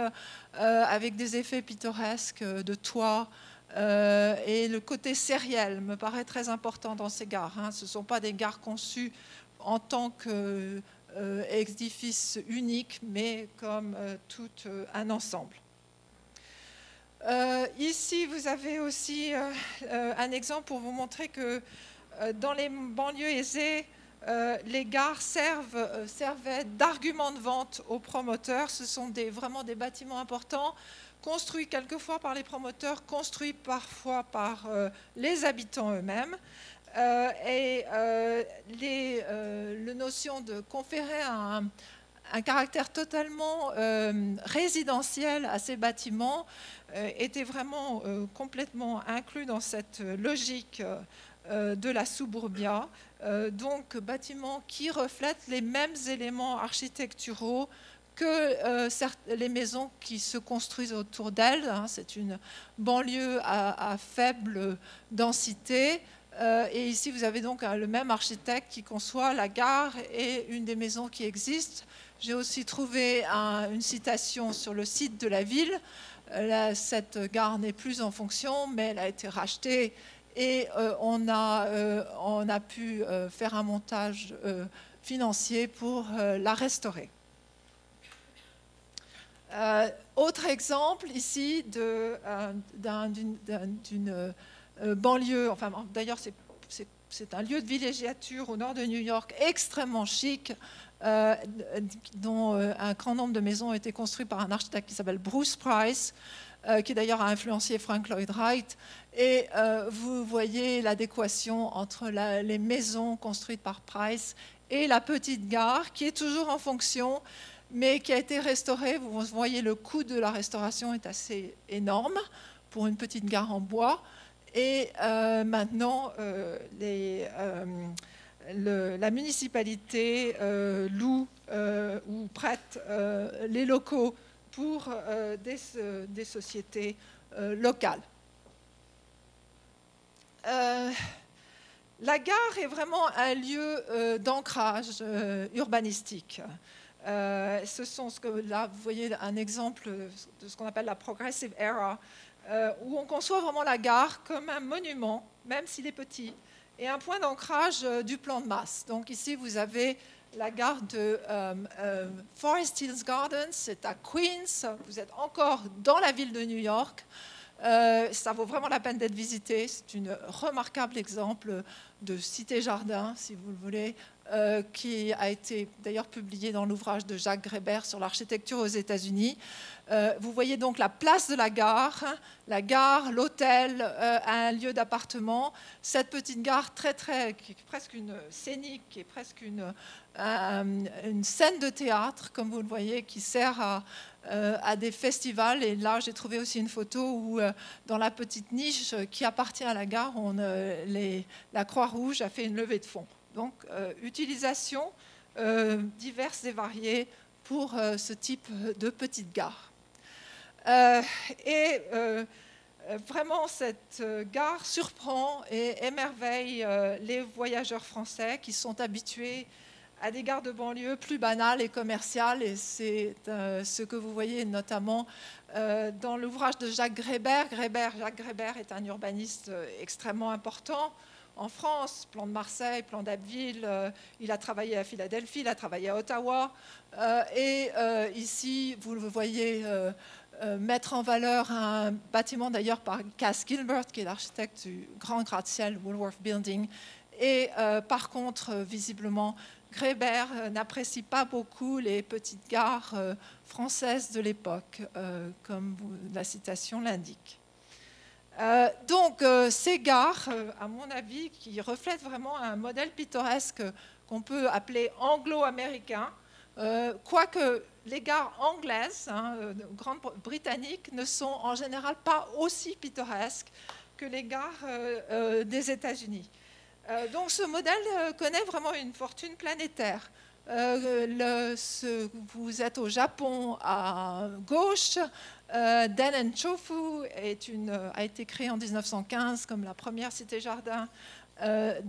avec des effets pittoresques de toits. Et le côté sériel me paraît très important dans ces gares. Ce ne sont pas des gares conçues en tant qu'édifice unique, mais comme tout un ensemble. Ici, vous avez aussi un exemple pour vous montrer que dans les banlieues aisées, les gares servaient d'argument de vente aux promoteurs. Ce sont vraiment des bâtiments importants, construits quelquefois par les promoteurs, construits parfois par les habitants eux-mêmes. Et la notion de conférer un caractère totalement résidentiel à ces bâtiments était vraiment complètement inclus dans cette logique de la suburbia, donc bâtiments qui reflètent les mêmes éléments architecturaux que les maisons qui se construisent autour d'elles. C'est une banlieue à faible densité. Et ici, vous avez donc le même architecte qui conçoit la gare et une des maisons qui existent. J'ai aussi trouvé une citation sur le site de la ville. Cette gare n'est plus en fonction, mais elle a été rachetée. Et on a pu faire un montage financier pour la restaurer. Autre exemple ici d'une banlieue, enfin d'ailleurs c'est un lieu de villégiature au nord de New York extrêmement chic, dont un grand nombre de maisons ont été construites par un architecte qui s'appelle Bruce Price, qui d'ailleurs a influencé Frank Lloyd Wright. Et vous voyez l'adéquation entre les maisons construites par Price et la petite gare, qui est toujours en fonction, mais qui a été restaurée. Vous voyez, le coût de la restauration est assez énorme pour une petite gare en bois. Et maintenant, la municipalité loue ou prête les locaux pour des sociétés locales. La gare est vraiment un lieu d'ancrage urbanistique. Là, vous voyez un exemple de ce qu'on appelle la Progressive Era, où on conçoit vraiment la gare comme un monument, même s'il est petit, et un point d'ancrage du plan de masse. Donc ici, vous avez la gare de Forest Hills Gardens, c'est à Queens, vous êtes encore dans la ville de New York. Ça vaut vraiment la peine d'être visité. C'est un remarquable exemple de cité-jardin, si vous le voulez, qui a été d'ailleurs publié dans l'ouvrage de Jacques Grébert sur l'architecture aux États-Unis. Vous voyez donc la place de la gare, l'hôtel, un lieu d'appartement. Cette petite gare qui est presque une scénique, qui est presque une scène de théâtre, comme vous le voyez, qui sert à des festivals. Et là, j'ai trouvé aussi une photo où, dans la petite niche qui appartient à la gare, la Croix-Rouge a fait une levée de fonds. Donc, utilisation diverses et variées pour ce type de petite gare. Vraiment, cette gare surprend et émerveille les voyageurs français qui sont habitués à des gares de banlieue plus banales et commerciales. Et c'est ce que vous voyez notamment dans l'ouvrage de Jacques Grébert. Jacques Grébert est un urbaniste extrêmement important en France, plan de Marseille, plan d'Abbeville. Il a travaillé à Philadelphie, il a travaillé à Ottawa. Ici, vous le voyez mettre en valeur un bâtiment d'ailleurs par Cass Gilbert, qui est l'architecte du grand gratte-ciel Woolworth Building. Et par contre, visiblement, Grébert n'apprécie pas beaucoup les petites gares françaises de l'époque, comme la citation l'indique. Donc, ces gares, à mon avis, qui reflètent vraiment un modèle pittoresque qu'on peut appeler anglo-américain, quoique les gares anglaises, grandes britanniques, ne sont en général pas aussi pittoresques que les gares des États-Unis. Donc ce modèle connaît vraiment une fortune planétaire. Vous êtes au Japon à gauche. Den-en-Chofu a été créée en 1915 comme la première cité-jardin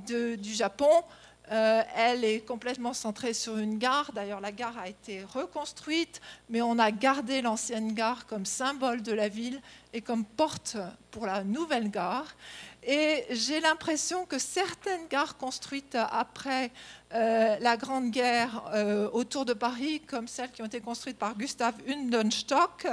du Japon. Elle est complètement centrée sur une gare. D'ailleurs, la gare a été reconstruite, mais on a gardé l'ancienne gare comme symbole de la ville et comme porte pour la nouvelle gare. Et j'ai l'impression que certaines gares construites après la Grande Guerre autour de Paris, comme celles qui ont été construites par Gustav Humdenstock,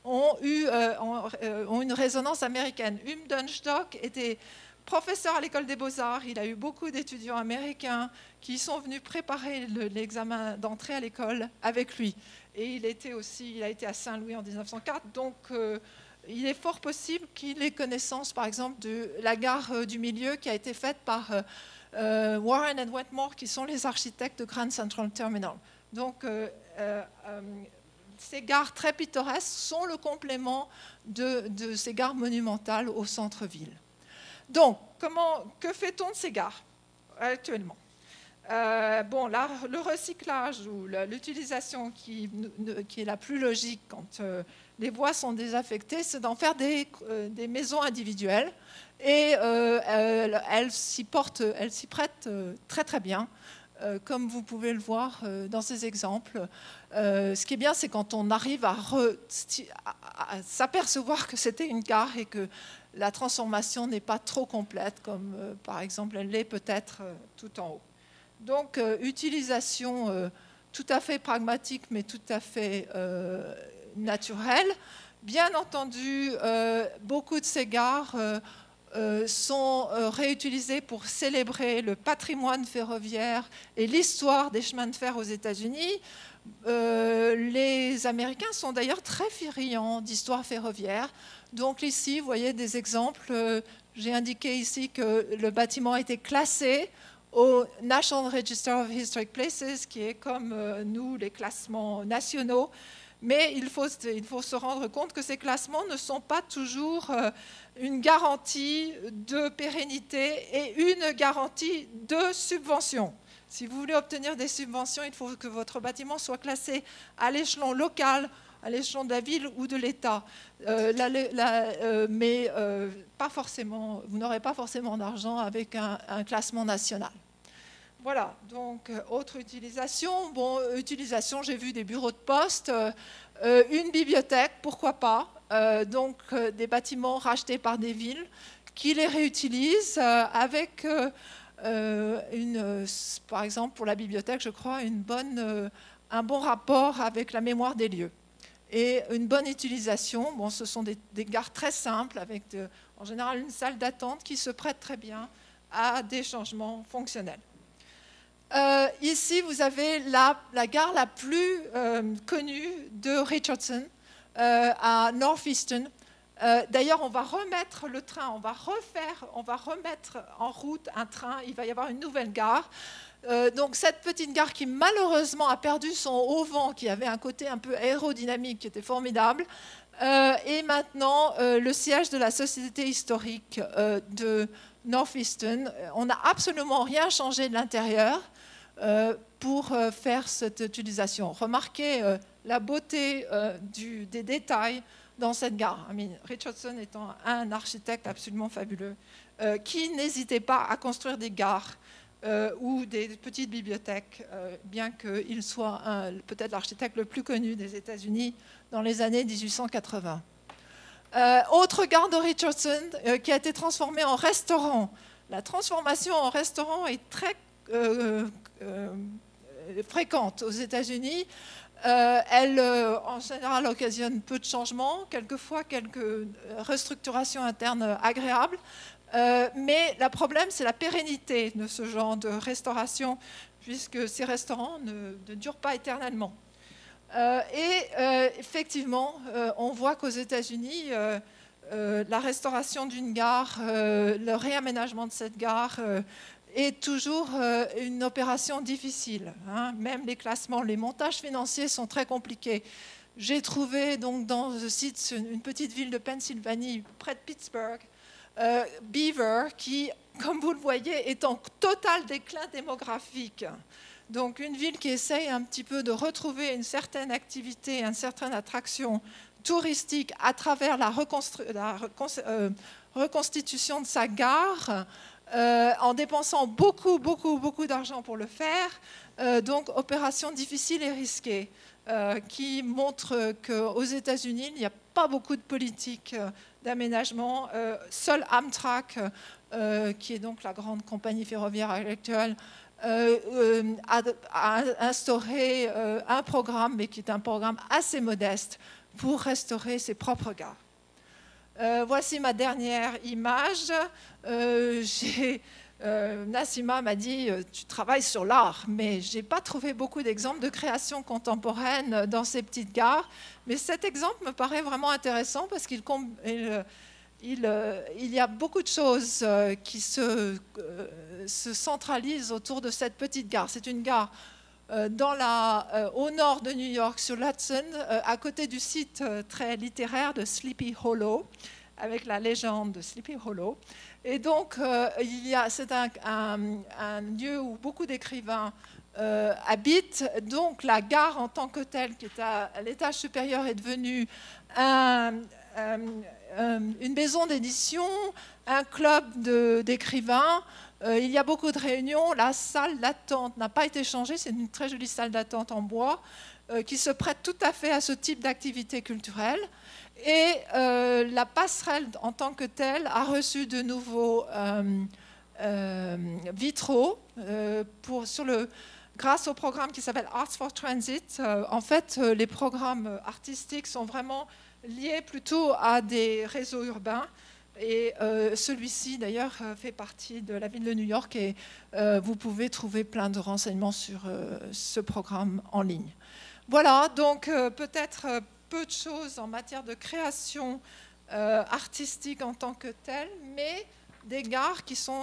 ont une résonance américaine. Humdenstock était professeur à l'école des Beaux-Arts. Il a eu beaucoup d'étudiants américains qui sont venus préparer l'examen d'entrée à l'école avec lui. Et il a été à Saint-Louis en 1904, donc il est fort possible qu'il ait connaissance, par exemple, de la gare du milieu qui a été faite par Warren and Wetmore, qui sont les architectes de Grand Central Terminal. Donc, ces gares très pittoresques sont le complément de ces gares monumentales au centre-ville. Donc, que fait-on de ces gares actuellement ? Là, le recyclage ou l'utilisation qui est la plus logique quand les voies sont désaffectées, c'est d'en faire des maisons individuelles. Et elles s'y prêtent très très bien, comme vous pouvez le voir dans ces exemples. Ce qui est bien, c'est quand on arrive à s'apercevoir que c'était une gare et que la transformation n'est pas trop complète, comme par exemple elle l'est peut-être tout en haut. Donc, utilisation tout à fait pragmatique, mais tout à fait naturel. Bien entendu, beaucoup de ces gares sont réutilisés pour célébrer le patrimoine ferroviaire et l'histoire des chemins de fer aux États-Unis. Les Américains sont d'ailleurs très friands d'histoire ferroviaire. Donc ici, vous voyez des exemples. J'ai indiqué ici que le bâtiment a été classé au National Register of Historic Places, qui est comme nous, les classements nationaux. Mais il faut se rendre compte que ces classements ne sont pas toujours une garantie de pérennité et une garantie de subvention. Si vous voulez obtenir des subventions, il faut que votre bâtiment soit classé à l'échelon local, à l'échelon de la ville ou de l'État. Mais pas forcément, vous n'aurez pas forcément d'argent avec un classement national. Voilà, donc autre utilisation. Bon, utilisation, j'ai vu des bureaux de poste, une bibliothèque, pourquoi pas. Donc des bâtiments rachetés par des villes qui les réutilisent avec, par exemple pour la bibliothèque, je crois, un bon rapport avec la mémoire des lieux. Et une bonne utilisation, bon, ce sont des gares très simples, avec en général une salle d'attente qui se prête très bien à des changements fonctionnels. Ici, vous avez la gare la plus connue de Richardson, à Northeastern. D'ailleurs, on va remettre le train, on va remettre en route un train, il va y avoir une nouvelle gare. Donc cette petite gare qui malheureusement a perdu son haut-vent, qui avait un côté un peu aérodynamique, qui était formidable, est maintenant le siège de la Société historique de Northeastern. On n'a absolument rien changé de l'intérieur pour faire cette utilisation. Remarquez la beauté des détails dans cette gare. Richardson étant un architecte absolument fabuleux, qui n'hésitait pas à construire des gares ou des petites bibliothèques, bien qu'il soit peut-être l'architecte le plus connu des États-Unis dans les années 1880. Autre gare de Richardson qui a été transformée en restaurant. La transformation en restaurant est très fréquente aux États-Unis. Elle, en général, occasionne peu de changements, quelquefois quelques restructurations internes agréables. Mais le problème, c'est la pérennité de ce genre de restauration, puisque ces restaurants ne durent pas éternellement. Effectivement, on voit qu'aux États-Unis, la restauration d'une gare, le réaménagement de cette gare est toujours une opération difficile. Même les classements, les montages financiers sont très compliqués. J'ai trouvé donc dans ce site une petite ville de Pennsylvanie, près de Pittsburgh, Beaver, qui, comme vous le voyez, est en total déclin démographique. Donc une ville qui essaye un petit peu de retrouver une certaine activité, une certaine attraction touristique à travers la reconstitution de sa gare, en dépensant beaucoup d'argent pour le faire. Donc opération difficile et risquée, qui montre qu'aux États-Unis, il n'y a pas beaucoup de politique d'aménagement. Seul Amtrak, qui est donc la grande compagnie ferroviaire actuelle, a instauré un programme, mais qui est un programme assez modeste, pour restaurer ses propres gares. Voici ma dernière image. Nassima m'a dit « tu travailles sur l'art », mais je n'ai pas trouvé beaucoup d'exemples de création contemporaine dans ces petites gares. Mais cet exemple me paraît vraiment intéressant parce qu'il y a beaucoup de choses qui se centralisent autour de cette petite gare. C'est une gare au nord de New York, sur l'Hudson, à côté du site très littéraire de Sleepy Hollow, avec la légende de Sleepy Hollow. Et donc, c'est un lieu où beaucoup d'écrivains habitent. Donc, la gare en tant que telle, qui est à l'étage supérieur, est devenue une maison d'édition, un club d'écrivains. Il y a beaucoup de réunions. La salle d'attente n'a pas été changée. C'est une très jolie salle d'attente en bois qui se prête tout à fait à ce type d'activité culturelle. Et la passerelle en tant que telle a reçu de nouveaux vitraux sur grâce au programme qui s'appelle Arts for Transit, en fait, les programmes artistiques sont vraiment liés plutôt à des réseaux urbains. Et celui-ci, d'ailleurs, fait partie de la ville de New York et vous pouvez trouver plein de renseignements sur ce programme en ligne. Voilà, donc peut-être peu de choses en matière de création artistique en tant que telle, mais des gares qui sont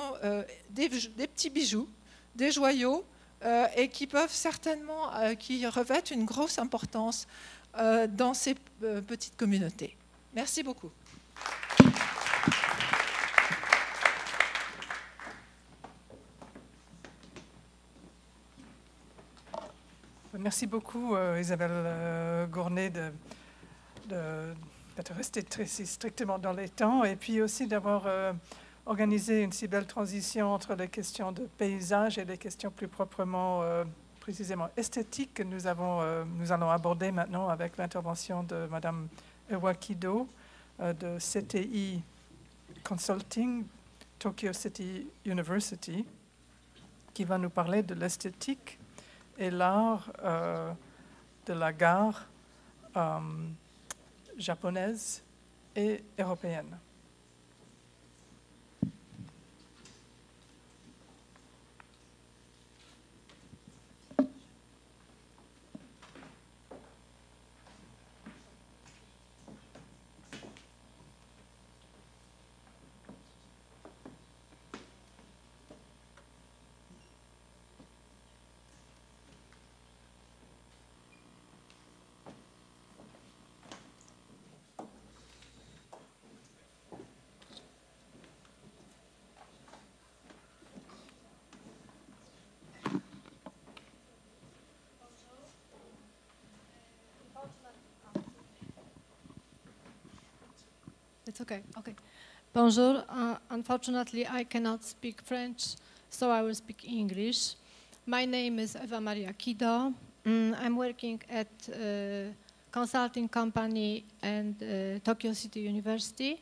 des petits bijoux, des joyaux, et qui peuvent certainement, qui revêtent une grosse importance dans ces petites communautés. Merci beaucoup. Merci beaucoup, Isabelle Gournay, d'être restée si strictement dans les temps et puis aussi d'avoir organisé une si belle transition entre les questions de paysage et les questions plus proprement, précisément esthétiques que nous allons aborder maintenant avec l'intervention de Madame Ewa Kido de CTI Consulting, Tokyo City University, qui va nous parler de l'esthétique et l'art de la gare japonaise et européenne. It's okay. Okay. Bonjour. Unfortunately, I cannot speak French, so I will speak English. My name is Eva Maria Kido. I'm working at a consulting company and Tokyo City University,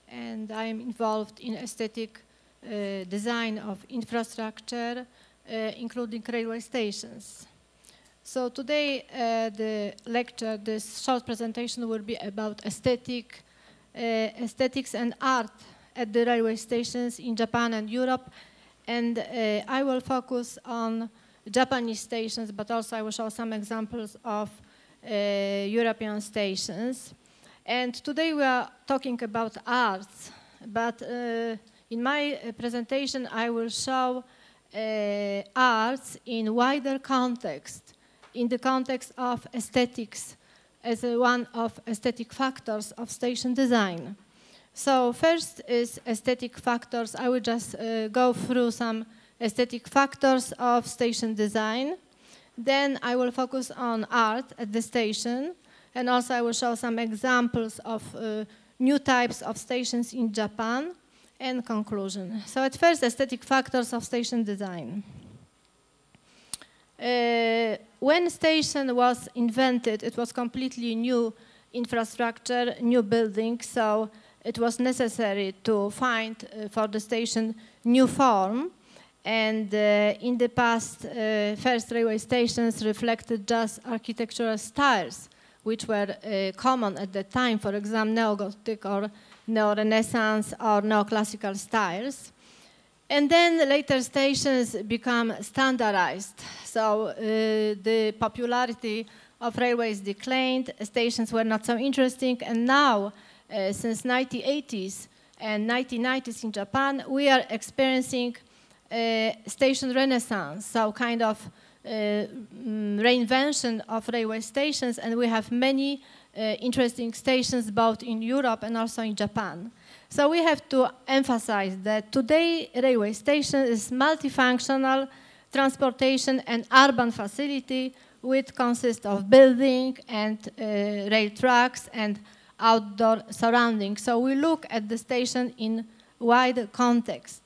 and I am involved in aesthetic design of infrastructure, including railway stations. So today, the lecture, this short presentation will be about aesthetics and art at the railway stations in Japan and Europe. And I will focus on Japanese stations, but also I will show some examples of European stations. And today we are talking about arts, but in my presentation I will show arts in wider context, in the context of aesthetics, as one of aesthetic factors of station design. So first is aesthetic factors. I will just go through some aesthetic factors of station design. Then I will focus on art at the station, and also I will show some examples of new types of stations in Japan, and conclusion. So at first, aesthetic factors of station design. When station was invented, it was completely new infrastructure, new building, so it was necessary to find for the station new form. And in the past, first railway stations reflected just architectural styles, which were common at the time, for example, neo-Gothic or neo-Renaissance or neo-classical styles. And then later stations become standardized. So the popularity of railways declined, stations were not so interesting, and now, since 1980s and 1990s in Japan, we are experiencing station renaissance, so kind of reinvention of railway stations, and we have many interesting stations both in Europe and also in Japan. So we have to emphasize that today railway station is multifunctional transportation and urban facility which consists of building and rail tracks and outdoor surroundings. So we look at the station in wide context.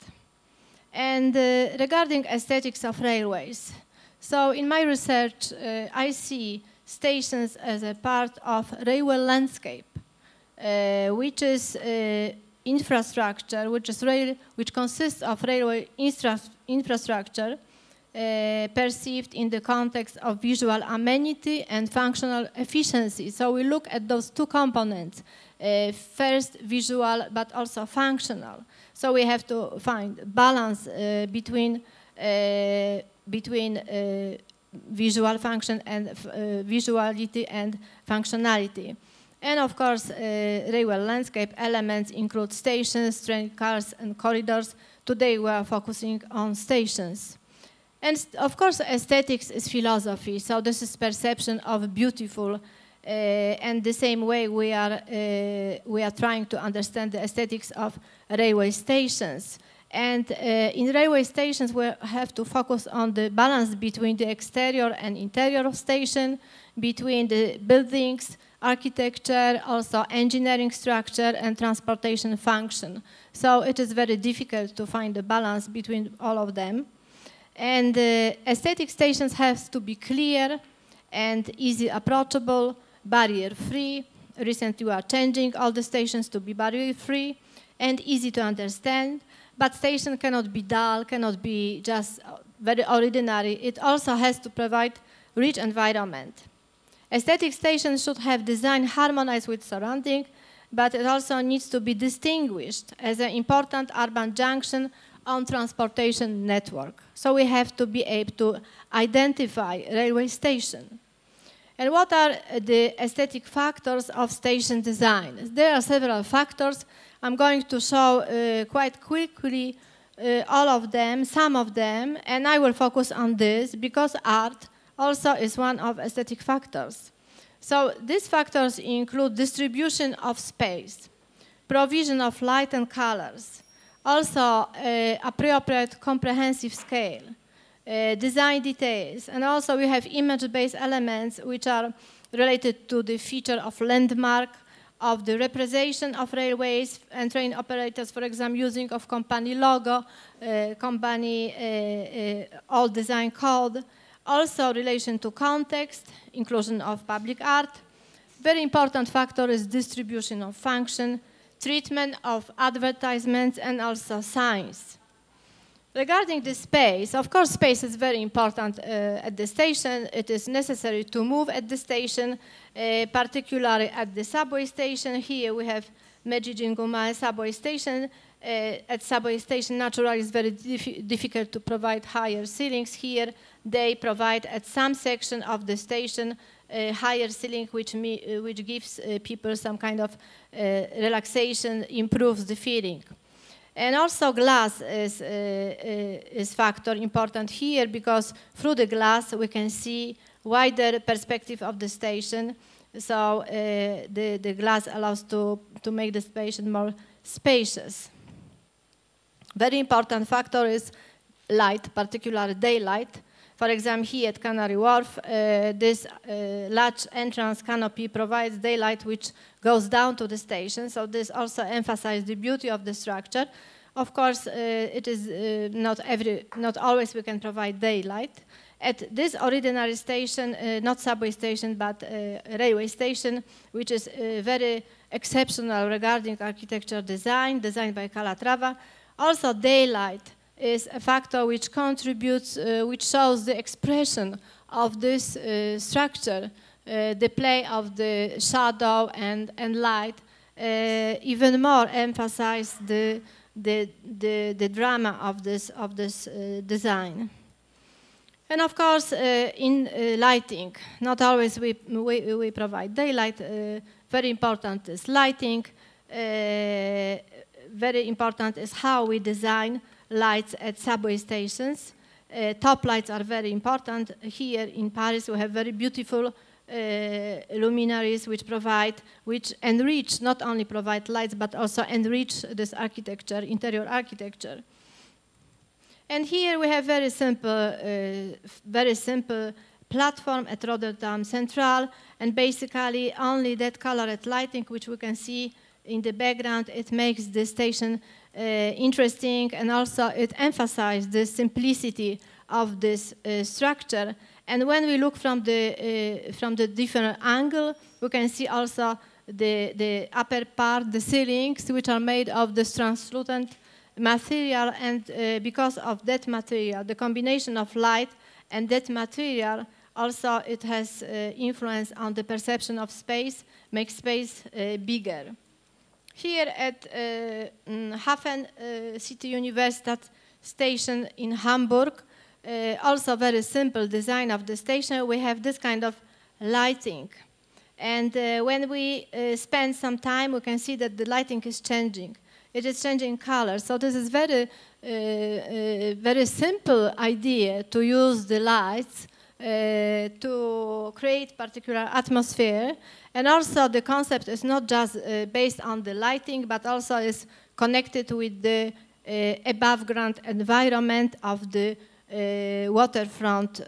And regarding aesthetics of railways, so in my research, I see stations as a part of railway landscape, which is infrastructure, which consists of railway infrastructure perceived in the context of visual amenity and functional efficiency. So we look at those two components, first visual but also functional. So we have to find balance between visual function and visuality and functionality. And of course, railway landscape elements include stations, train cars, and corridors. Today we are focusing on stations. And of course, aesthetics is philosophy. So this is perception of beautiful. And the same way we are trying to understand the aesthetics of railway stations. And in railway stations, we have to focus on the balance between the exterior and interior of station, between the buildings, architecture, also engineering structure, and transportation function. So it is very difficult to find the balance between all of them. And aesthetic stations have to be clear and easy approachable, barrier-free. Recently, we are changing all the stations to be barrier-free and easy to understand. But station cannot be dull, cannot be just very ordinary. It also has to provide rich environment. Aesthetic stations should have design harmonized with surrounding, but it also needs to be distinguished as an important urban junction on transportation network. So we have to be able to identify railway station. And what are the aesthetic factors of station design? There are several factors. I'm going to show quite quickly all of them, some of them, and I will focus on this because art also is one of aesthetic factors. So these factors include distribution of space, provision of light and colors, also appropriate comprehensive scale, design details, and also we have image-based elements which are related to the feature of landmark, of the representation of railways and train operators, for example, using of company logo, company all design code, also relation to context, inclusion of public art. Very important factor is distribution of function, treatment of advertisements, and also signs. Regarding the space, of course, space is very important at the station. It is necessary to move at the station, particularly at the subway station. Here we have Međimurje subway station. At subway station, naturally, it's very difficult to provide higher ceilings. Here, they provide at some section of the station higher ceiling, which gives people some kind of relaxation, improves the feeling. And also glass is factor important here because through the glass we can see wider perspective of the station. So the glass allows to make the station more spacious. Very important factor is light, particularly daylight. For example, here at Canary Wharf, this large entrance canopy provides daylight which goes down to the station. So this also emphasizes the beauty of the structure. Of course, it is not always we can provide daylight. At this ordinary station, not subway station, but railway station, which is very exceptional regarding architecture designed by Calatrava. Also, daylight is a factor which contributes, which shows the expression of this structure, the play of the shadow and light, even more emphasize the drama of this design. And of course, in lighting, not always we provide daylight. Very important is lighting. Very important is how we design lights at subway stations. Top lights are very important. Here in Paris, we have very beautiful luminaries which enrich, not only provide lights, but also enrich this architecture, interior architecture. And here we have very simple platform at Rotterdam Central, and basically only that colored lighting which we can see in the background, it makes the station interesting, and also it emphasizes the simplicity of this structure. And when we look from the different angle, we can see also the upper part, the ceilings, which are made of this translucent material, and because of that material, the combination of light and that material, also it has influence on the perception of space, makes space bigger. Here at Hafen City Universität station in Hamburg, also very simple design of the station, we have this kind of lighting. And when we spend some time, we can see that the lighting is changing. It is changing color. So this is very, very simple idea to use the lights to create particular atmosphere. And also the concept is not just based on the lighting, but also is connected with the above ground environment of the waterfront,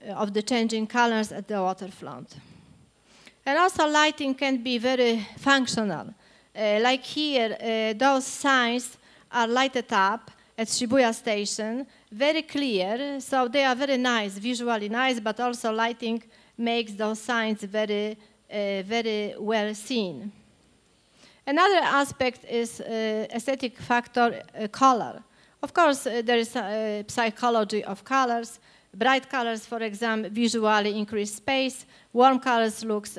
of the changing colors at the waterfront. And also lighting can be very functional. Like here, those signs are lighted up at Shibuya Station, very clear, so they are very nice, visually nice, but also lighting makes those signs very, very well seen. Another aspect is aesthetic factor, color. Of course, there is psychology of colors. Bright colors, for example, visually increase space. Warm colors looks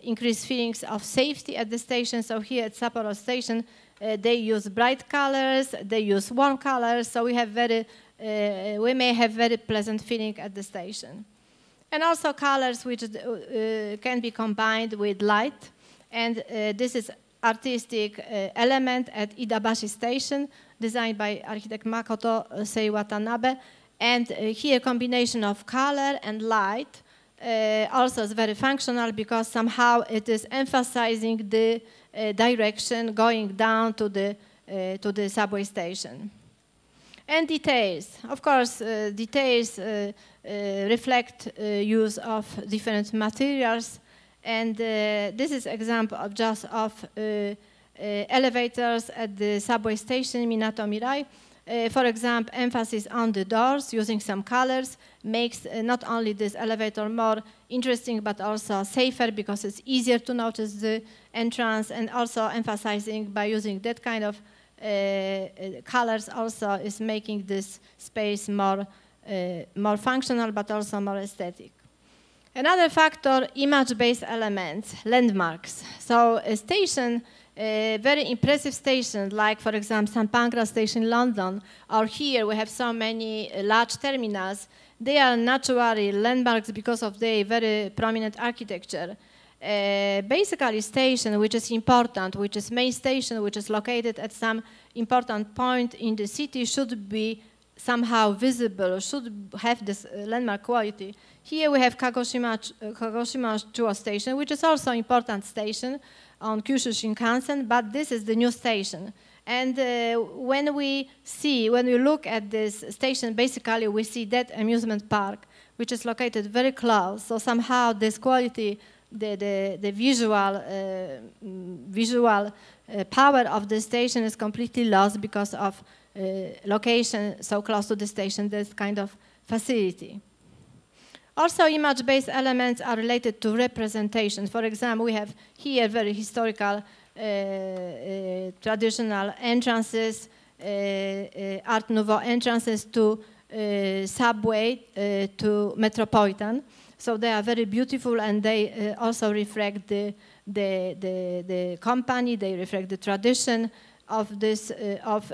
increase feelings of safety at the station. So here at Sapporo Station, they use bright colors, they use warm colors, so we may have very pleasant feeling at the station. And also colors which can be combined with light, and this is artistic element at Iidabashi Station, designed by architect Makoto Sei Watanabe. And here combination of color and light also is very functional because somehow it is emphasizing the direction going down to the subway station. And details. Of course, details reflect use of different materials. And this is example of just of elevators at the subway station Minato Mirai. For example, emphasis on the doors using some colors makes not only this elevator more interesting but also safer because it's easier to notice the entrance, and also emphasizing by using that kind of colors also is making this space more functional but also more aesthetic. Another factor, image-based elements, landmarks. So a station, very impressive stations, like for example St. Pancras Station in London, or here we have so many large terminals. They are naturally landmarks because of their very prominent architecture. Basically, station which is important, which is main station, which is located at some important point in the city, should be somehow visible, should have this landmark quality. Here we have Kagoshima Chuo Station, which is also an important station on Kyushu Shinkansen, but this is the new station. And when we look at this station, basically we see that amusement park, which is located very close. So somehow this quality, the visual power of the station is completely lost because of location so close to the station, this kind of facility. Also, image-based elements are related to representation. For example, we have here very historical, traditional entrances, Art Nouveau entrances to subway, to Metropolitan. So they are very beautiful, and they also reflect the company. They reflect the tradition of this of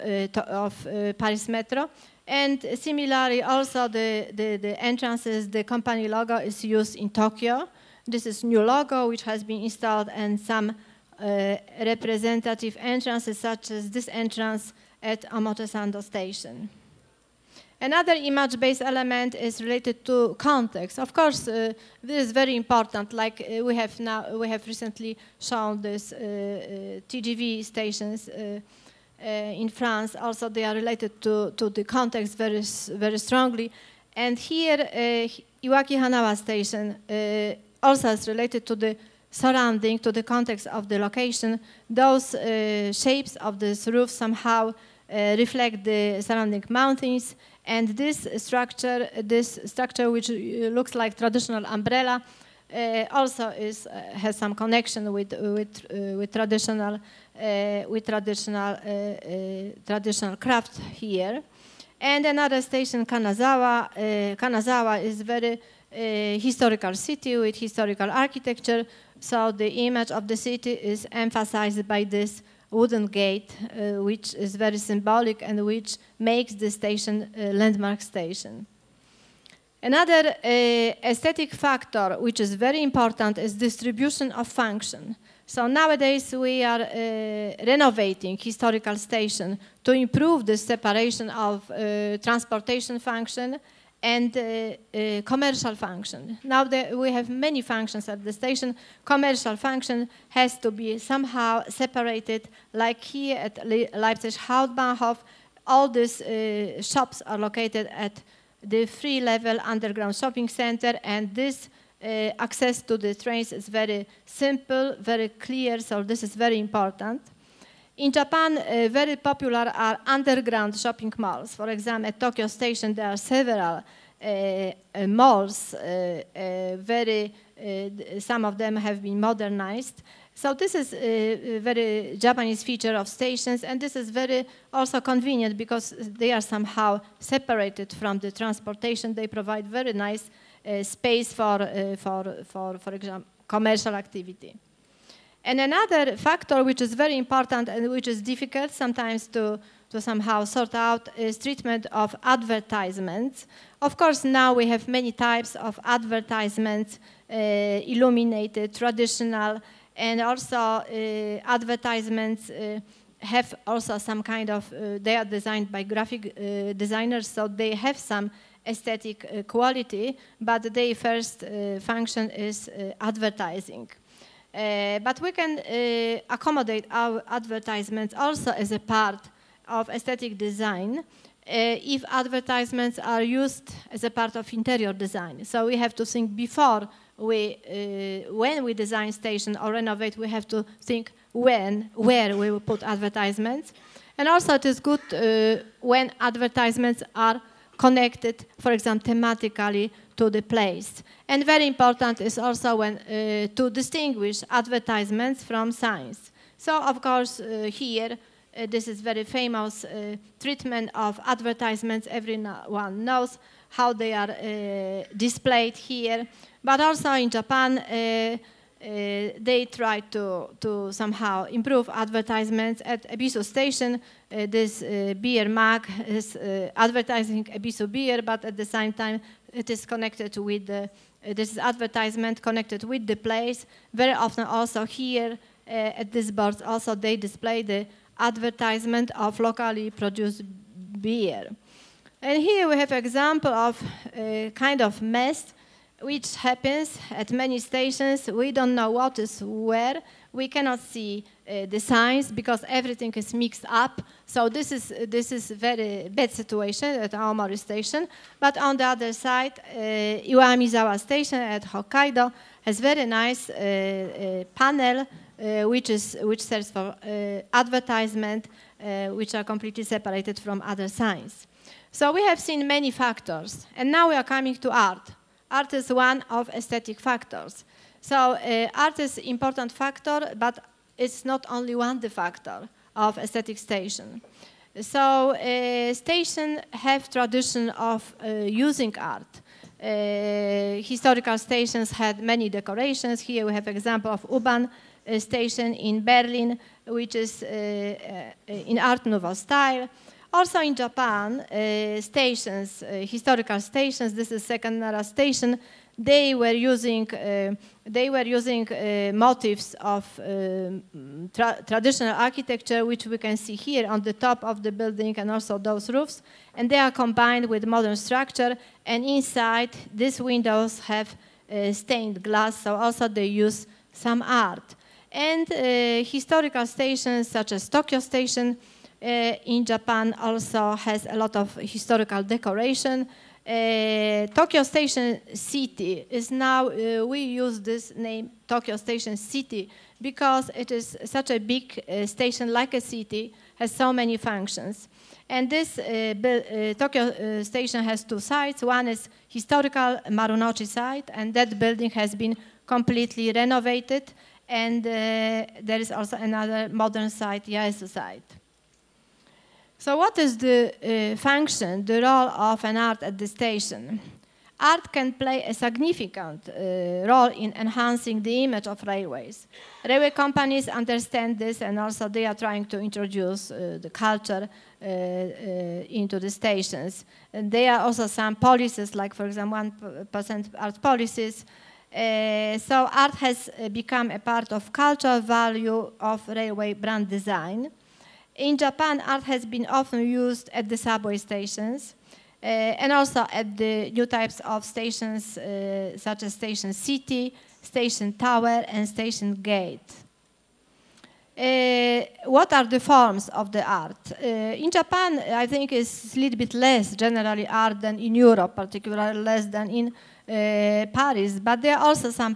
Paris Metro. And similarly, also the entrances, the company logo is used in Tokyo. This is new logo which has been installed, and some representative entrances, such as this entrance at Omotesando Station. Another image-based element is related to context. Of course, this is very important. Like we have recently shown this TGV stations in France. Also, they are related to the context very, very strongly. And here, Iwaki Hanawa Station also is related to the surrounding, to the context of the location. Those shapes of this roof somehow reflect the surrounding mountains. And this structure which looks like traditional umbrella, also has some connection with traditional craft here. And another station, Kanazawa. Kanazawa is very historical city with historical architecture. So the image of the city is emphasized by this wooden gate, which is very symbolic and which makes the station a landmark station. Another aesthetic factor which is very important is distribution of function. So nowadays we are renovating historical station to improve the separation of transportation function and commercial function. Now that we have many functions at the station, commercial function has to be somehow separated, like here at Leipzig Hauptbahnhof. All these shops are located at the free-level underground shopping center, and this access to the trains is very simple, very clear, so this is very important. In Japan, very popular are underground shopping malls. For example, at Tokyo Station, there are several malls, some of them have been modernized. So this is a very Japanese feature of stations, and this is very also convenient because they are somehow separated from the transportation. They provide very nice space for example, commercial activity. And another factor which is very important and which is difficult sometimes to somehow sort out is treatment of advertisements. Of course, now we have many types of advertisements, illuminated, traditional, and also advertisements have also some kind of, they are designed by graphic designers, so they have some aesthetic quality, but their first function is advertising. But we can accommodate our advertisements also as a part of aesthetic design if advertisements are used as a part of interior design. So we have to think before when we design station or renovate, we have to think where we will put advertisements. And also it is good when advertisements are connected, for example, thematically to the place. And very important is also when to distinguish advertisements from signs. So of course here, this is very famous treatment of advertisements. Everyone knows how they are displayed here. But also in Japan, they try to somehow improve advertisements. At Ebisu Station, this beer mug is advertising Ebisu beer, but at the same time, it is connected with this is advertisement connected with the place. Very often also here at this board, also they display the advertisement of locally produced beer. And here we have an example of a kind of mess which happens at many stations. We don't know what is where. We cannot see the signs because everything is mixed up. So this is a very bad situation at Aomori Station. But on the other side, Iwamizawa Station at Hokkaido has very nice panel which serves for advertisement, which are completely separated from other signs. So we have seen many factors, and now we are coming to art. Art is one of aesthetic factors. So art is an important factor, but it's not only one the factor of aesthetic station. So stations have tradition of using art. Historical stations had many decorations. Here we have an example of U-Bahn station in Berlin, which is in Art Nouveau style. Also in Japan, stations, historical stations, this is Second Nara Station, they were using motifs of traditional architecture, which we can see here on the top of the building and also those roofs, and they are combined with modern structure, and inside these windows have stained glass, so also they use some art. And historical stations such as Tokyo Station in Japan also has a lot of historical decoration. Tokyo Station City is now, we use this name Tokyo Station City because it is such a big station, like a city, has so many functions. And this Tokyo Station has two sides. One is historical Marunouchi site, and that building has been completely renovated. And there is also another modern site, Yaesu site. So what is the function, the role of an art at the station? Art can play a significant role in enhancing the image of railways. Railway companies understand this, and also they are trying to introduce the culture into the stations. And there are also some policies, like for example 1% art policies. So art has become a part of cultural value of railway brand design. In Japan, art has been often used at the subway stations and also at the new types of stations such as Station City, Station Tower, and Station Gate. What are the forms of the art? In Japan, I think it's a little bit less generally art than in Europe, particularly less than in Paris, but there are also some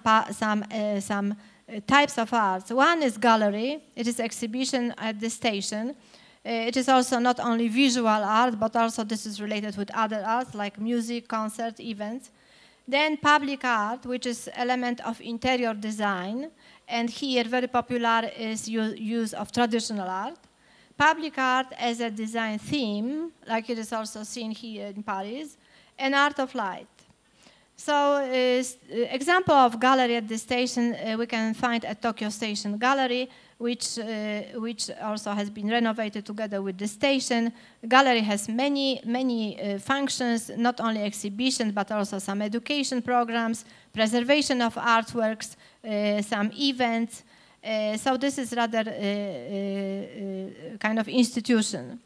types of arts. One is gallery. It is exhibition at the station. It is also not only visual art, but also this is related with other arts like music, concert, events. Then public art, which is element of interior design. And here very popular is use of traditional art. Public art as a design theme, like it is also seen here in Paris, and art of light. So example of gallery at the station, we can find at Tokyo Station Gallery, which also has been renovated together with the station. The gallery has many functions, not only exhibition, but also some education programs, preservation of artworks, some events. So this is rather kind of institution.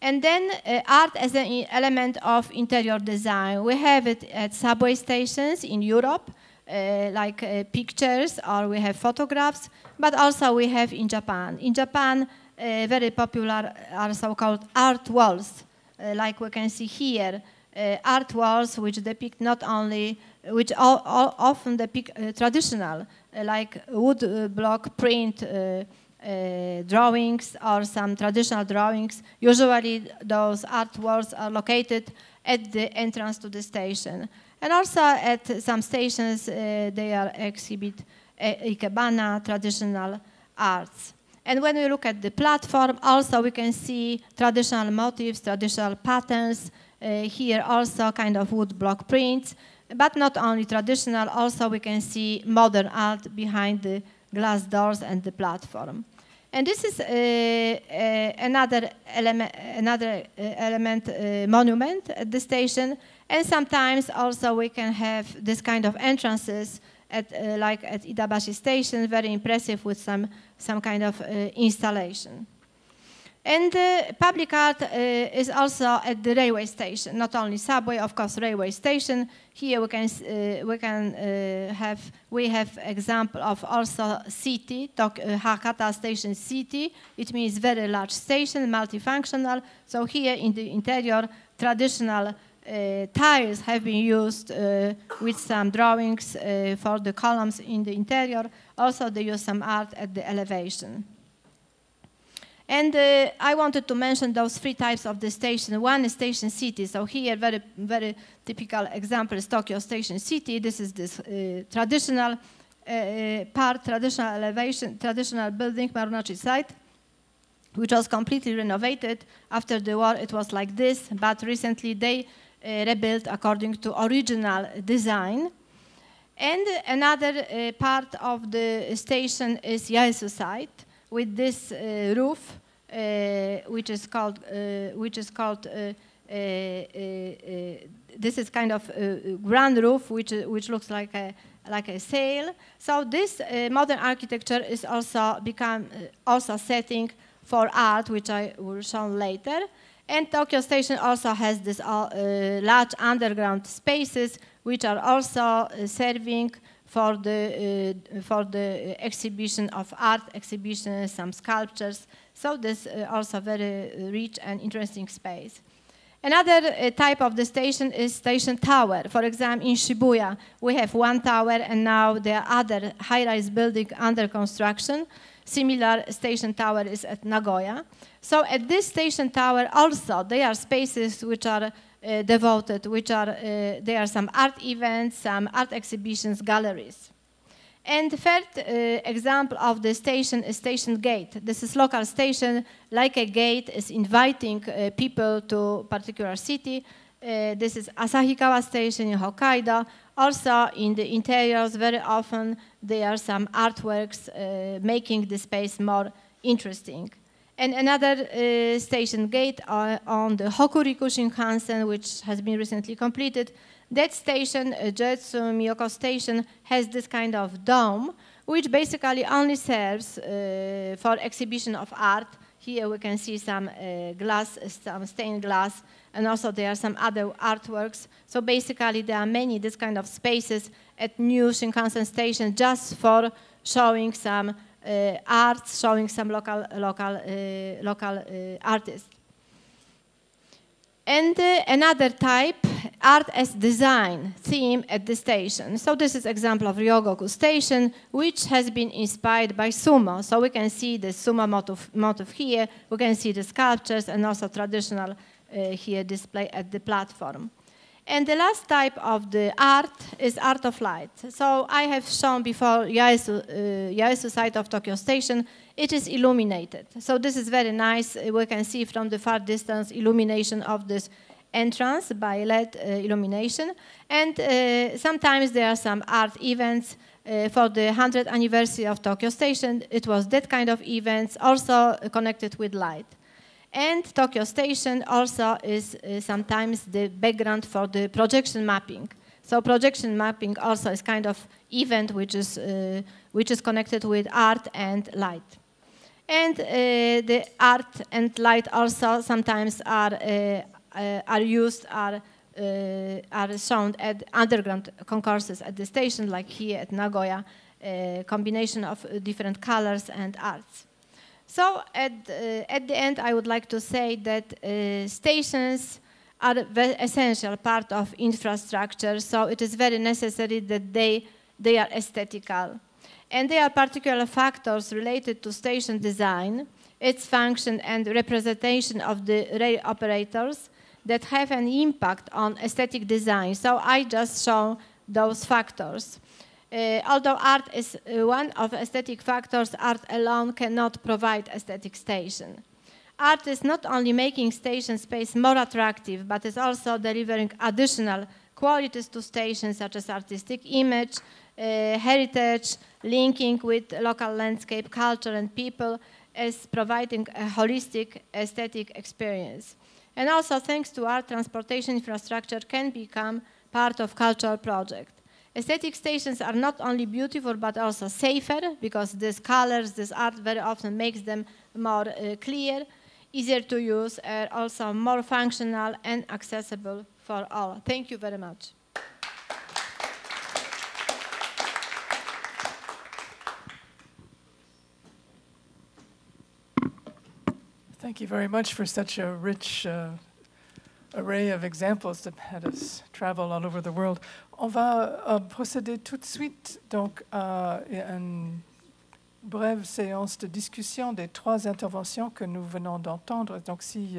And then art as an element of interior design. We have it at subway stations in Europe, like pictures, or we have photographs, but also we have in Japan. In Japan, very popular are so-called art walls, like we can see here. Art walls which depict not only, which often depict traditional, like wood block print drawings or some traditional drawings. Usually those art walls are located at the entrance to the station. And also at some stations they are exhibit ikebana, traditional arts. And when we look at the platform, also we can see traditional motifs, traditional patterns. Here also kind of wood block prints, but not only traditional, also we can see modern art behind the glass doors and the platform. And this is another element monument at the station. And sometimes also we can have this kind of entrances at like at Idabashi Station, very impressive with some kind of installation. And public art is also at the railway station, not only subway, of course, railway station. Here we have example of also city, Hakata Station City. It means very large station, multifunctional. So here in the interior, traditional tiles have been used with some drawings for the columns in the interior. Also, they use some art at the elevation. And I wanted to mention those three types of the station. One is Station City. So here, very typical example is Tokyo Station City. This is this traditional part, traditional elevation, traditional building, Marunouchi site, which was completely renovated. After the war, it was like this, but recently they rebuilt according to original design. And another part of the station is Yaesu site, with this roof, which is called this is kind of a grand roof, which looks like a sail. So this modern architecture is also become also setting for art, which I will show later. And Tokyo Station also has this large underground spaces, which are also serving for the exhibition of art exhibitions, some sculptures. So this also very rich and interesting space. Another type of the station is station tower. For example, in Shibuya, we have one tower, and now there are other high-rise buildings under construction. Similar station tower is at Nagoya. So at this station tower also, there are spaces which are devoted, there are some art events, some art exhibitions, galleries. And the third example of the station is Station Gate. This is local station, like a gate, is inviting people to a particular city. This is Asahikawa Station in Hokkaido. Also, in the interiors, very often there are some artworks making the space more interesting. And another station gate on the Hokuriku Shinkansen, which has been recently completed. That station, Joetsu Miyoko Station, has this kind of dome, which basically only serves for exhibition of art. Here we can see some glass, some stained glass, and also there are some other artworks. So basically there are many this kind of spaces at new Shinkansen station just for showing some art, showing some local artists. And another type, art as design theme at the station. So this is example of Ryogoku Station, which has been inspired by sumo. So we can see the sumo motif here. We can see the sculptures and also traditional here display at the platform. And the last type of the art is art of light. So I have shown before Yaesu side of Tokyo Station. It is illuminated. So this is very nice. We can see from the far distance illumination of this entrance by LED illumination. And sometimes there are some art events for the 100th anniversary of Tokyo Station. It was that kind of events also connected with light. And Tokyo Station also is sometimes the background for the projection mapping. So projection mapping also is kind of event which is connected with art and light. And the art and light also sometimes are shown at underground concourses at the station, like here at Nagoya, combination of different colors and arts. So at the end, I would like to say that stations are a very essential part of infrastructure, so it is very necessary that they are aesthetical. And there are particular factors related to station design, its function and representation of the rail operators that have an impact on aesthetic design. So I just show those factors. Although art is one of aesthetic factors, art alone cannot provide aesthetic station. Art is not only making station space more attractive, but is also delivering additional qualities to stations such as artistic image, heritage, linking with local landscape, culture and people, as providing a holistic aesthetic experience. And also thanks to art, transportation infrastructure can become part of cultural project. Aesthetic stations are not only beautiful but also safer, because these colors, this art very often makes them more clear, easier to use, also more functional and accessible for all. Thank you very much. Thank you very much for such a rich array of examples that had us travel all over the world. On va procéder tout de suite donc, à une brève séance de discussion des trois interventions que nous venons d'entendre. Donc si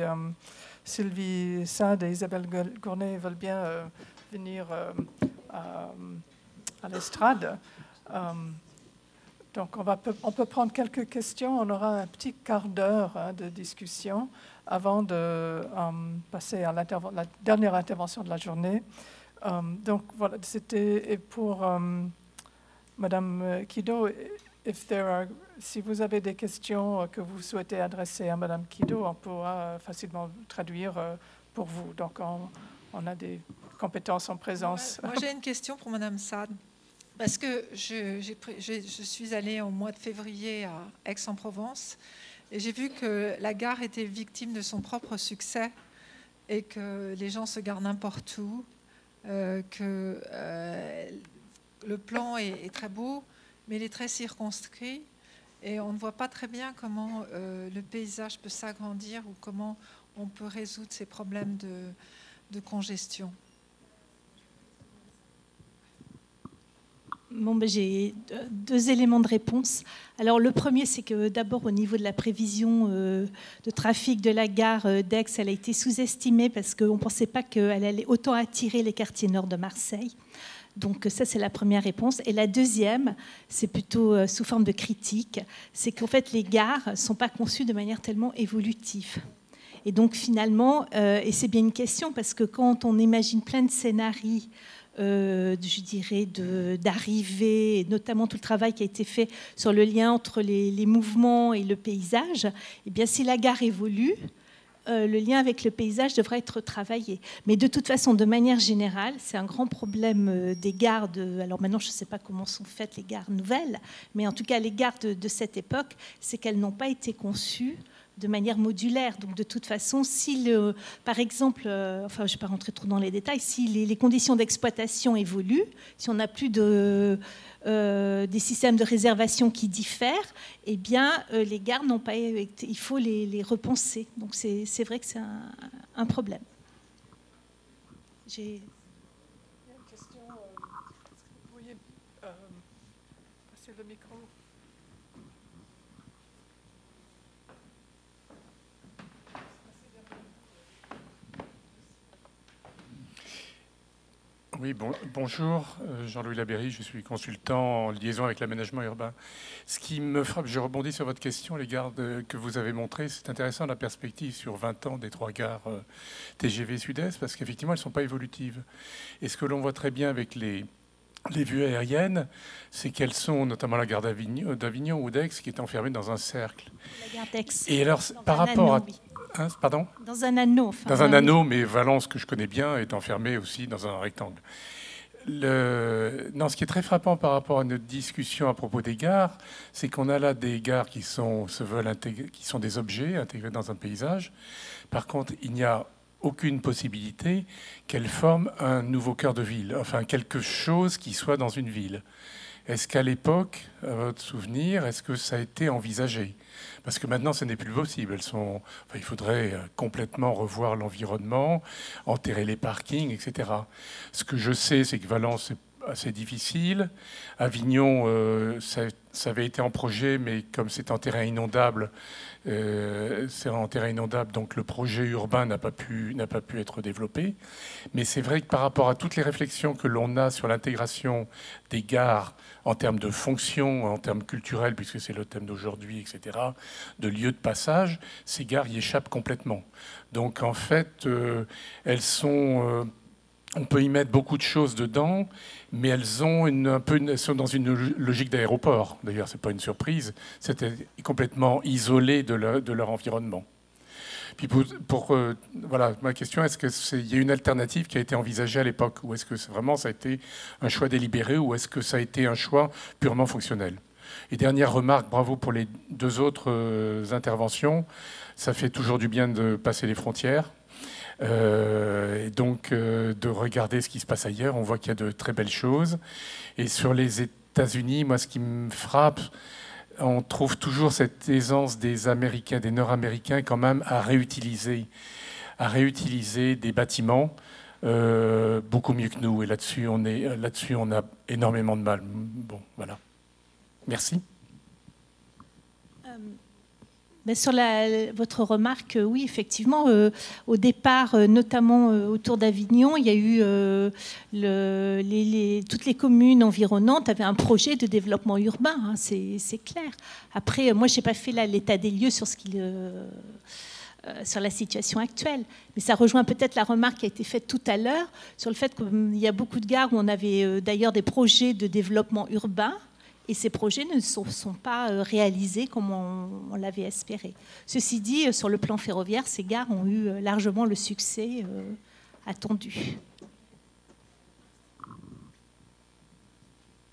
Sylvie Sade et Isabelle Gournay veulent bien venir à l'estrade. Donc on peut prendre quelques questions. On aura un petit quart d'heure de discussion avant de passer à la dernière intervention de la journée. Donc voilà, c'était pour Madame Kido. Si vous avez des questions que vous souhaitez adresser à Madame Kido, on pourra facilement traduire pour vous. Donc on a des compétences en présence. Moi j'ai une question pour Madame Sade. Parce que je suis allée au mois de février à Aix-en-Provence et j'ai vu que la gare était victime de son propre succès et que les gens se garent n'importe où, que le plan est très beau, mais il est très circonscrit et on ne voit pas très bien comment le paysage peut s'agrandir ou comment on peut résoudre ces problèmes de congestion. Bon, ben, j'ai deux éléments de réponse. Alors le premier, c'est que d'abord au niveau de la prévision de trafic de la gare d'Aix, elle a été sous-estimée parce qu'on ne pensait pas qu'elle allait autant attirer les quartiers nord de Marseille. Donc ça, c'est la première réponse. Et la deuxième, c'est plutôt sous forme de critique, c'est qu'en fait, les gares ne sont pas conçues de manière tellement évolutive. Et donc finalement, et c'est bien une question, parce que quand on imagine plein de scénarios, je dirais, d'arrivée, et notamment tout le travail qui a été fait sur le lien entre les mouvements et le paysage, eh bien, si la gare évolue, le lien avec le paysage devrait être travaillé. Mais de toute façon, de manière générale, c'est un grand problème des gares. Alors maintenant, je ne sais pas comment sont faites les gares nouvelles, mais en tout cas, les gares de cette époque, c'est qu'elles n'ont pas été conçues de manière modulaire. Donc de toute façon, si par exemple, enfin je ne vais pas rentrer trop dans les détails, si les conditions d'exploitation évoluent, si on n'a plus des systèmes de réservation qui diffèrent, eh bien les gares n'ont pas été, il faut les repenser. Donc c'est vrai que c'est un problème. Il y a une question. Est-ce que vous pourriez passer le micro? Oui, bonjour, Jean-Louis Labéry, je suis consultant en liaison avec l'aménagement urbain. Ce qui me frappe, je rebondis sur votre question, les gares que vous avez montrées, c'est intéressant la perspective sur 20 ans des 3 gares TGV Sud-Est, parce qu'effectivement, elles ne sont pas évolutives. Et ce que l'on voit très bien avec les vues aériennes, c'est qu'elles sont, notamment la gare d'Avignon ou d'Aix, qui est enfermée dans un cercle. La gare d'Aix. Et alors, par rapport à... Oui. Hein, pardon ? Dans un anneau. Enfin, dans un anneau, mais Valence, que je connais bien, est enfermé aussi dans un rectangle. Non, ce qui est très frappant par rapport à notre discussion à propos des gares, c'est qu'on a là des gares qui sont des objets intégrés dans un paysage. Par contre, il n'y a aucune possibilité qu'elles forment un nouveau cœur de ville, enfin quelque chose qui soit dans une ville. Est-ce qu'à l'époque, à votre souvenir, est-ce que ça a été envisagé ? Parce que maintenant, ce n'est plus possible. Il faudrait complètement revoir l'environnement, enterrer les parkings, etc. Ce que je sais, c'est que Valence, c'est assez difficile. Avignon, ça avait été en projet, mais comme c'est en terrain inondable, donc le projet urbain n'a pas pu être développé. Mais c'est vrai que par rapport à toutes les réflexions que l'on a sur l'intégration des gares en termes de fonction, en termes culturels, puisque c'est le thème d'aujourd'hui, etc., de lieux de passage, ces gares y échappent complètement. Donc en fait, elles sont... on peut y mettre beaucoup de choses dedans, mais elles sont dans une logique d'aéroport. D'ailleurs, ce n'est pas une surprise. C'était complètement isolé de leur environnement. Puis voilà, ma question, est-ce qu'il y a une alternative qui a été envisagée à l'époque, ou est-ce que vraiment ça a été un choix délibéré, ou est-ce que ça a été un choix purement fonctionnel? Et dernière remarque, bravo pour les 2 autres interventions. Ça fait toujours du bien de passer les frontières. Et donc de regarder ce qui se passe ailleurs. On voit qu'il y a de très belles choses. Et sur les États-Unis, moi, ce qui me frappe, on trouve toujours cette aisance des Américains, des Nord-Américains, quand même, à réutiliser des bâtiments beaucoup mieux que nous. Et là-dessus, on a énormément de mal. Bon, voilà. Merci. Mais sur votre remarque, oui, effectivement, au départ, notamment autour d'Avignon, il y a eu toutes les communes environnantes avaient un projet de développement urbain, hein, c'est clair. Après, moi, je n'ai pas fait l'état des lieux sur la situation actuelle. Mais ça rejoint peut-être la remarque qui a été faite tout à l'heure sur le fait qu'il y a beaucoup de gares où on avait d'ailleurs des projets de développement urbain. Et ces projets ne sont pas réalisés comme on l'avait espéré. Ceci dit, sur le plan ferroviaire, ces gares ont eu largement le succès attendu.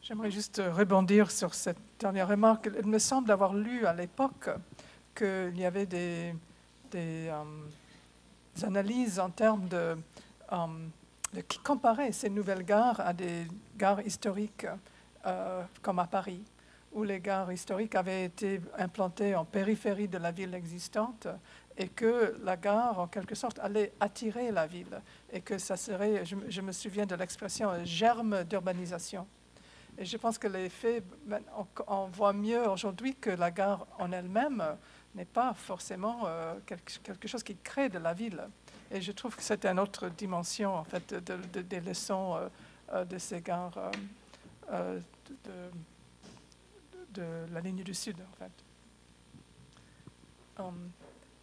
J'aimerais juste rebondir sur cette dernière remarque. Il me semble avoir lu à l'époque qu'il y avait des analyses en termes qui comparaient ces nouvelles gares à des gares historiques comme à Paris, où les gares historiques avaient été implantées en périphérie de la ville existante et que la gare, en quelque sorte, allait attirer la ville et que ça serait, je me souviens de l'expression, germe d'urbanisation. Et je pense que l'effet, on voit mieux aujourd'hui que la gare en elle-même n'est pas forcément quelque chose qui crée de la ville. Et je trouve que c'est une autre dimension, en fait, des leçons de ces gares de la ligne du Sud, en fait.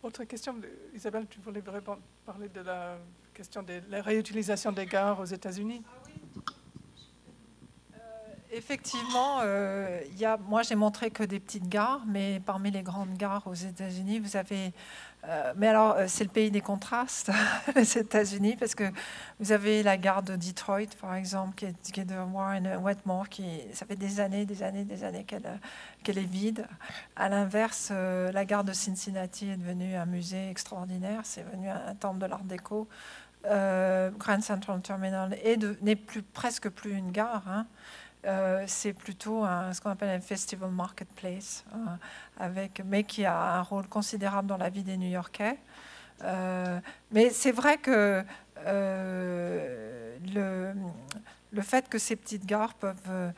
Autre question, Isabelle, tu voulais parler de la question de la réutilisation des gares aux États-Unis? Effectivement, moi j'ai montré que des petites gares, mais parmi les grandes gares aux États-Unis, vous avez... mais alors, c'est le pays des contrastes, les États-Unis, parce que vous avez la gare de Detroit, par exemple, qui est de Warren Wetmore, ça fait des années qu'elle est vide. À l'inverse, la gare de Cincinnati est devenue un musée extraordinaire, c'est devenu un temple de l'Art déco. Grand Central Terminal n'est presque plus une gare, hein. C'est plutôt ce qu'on appelle un festival marketplace, mais qui a un rôle considérable dans la vie des New-Yorkais. Mais c'est vrai que le fait que ces petites gares peuvent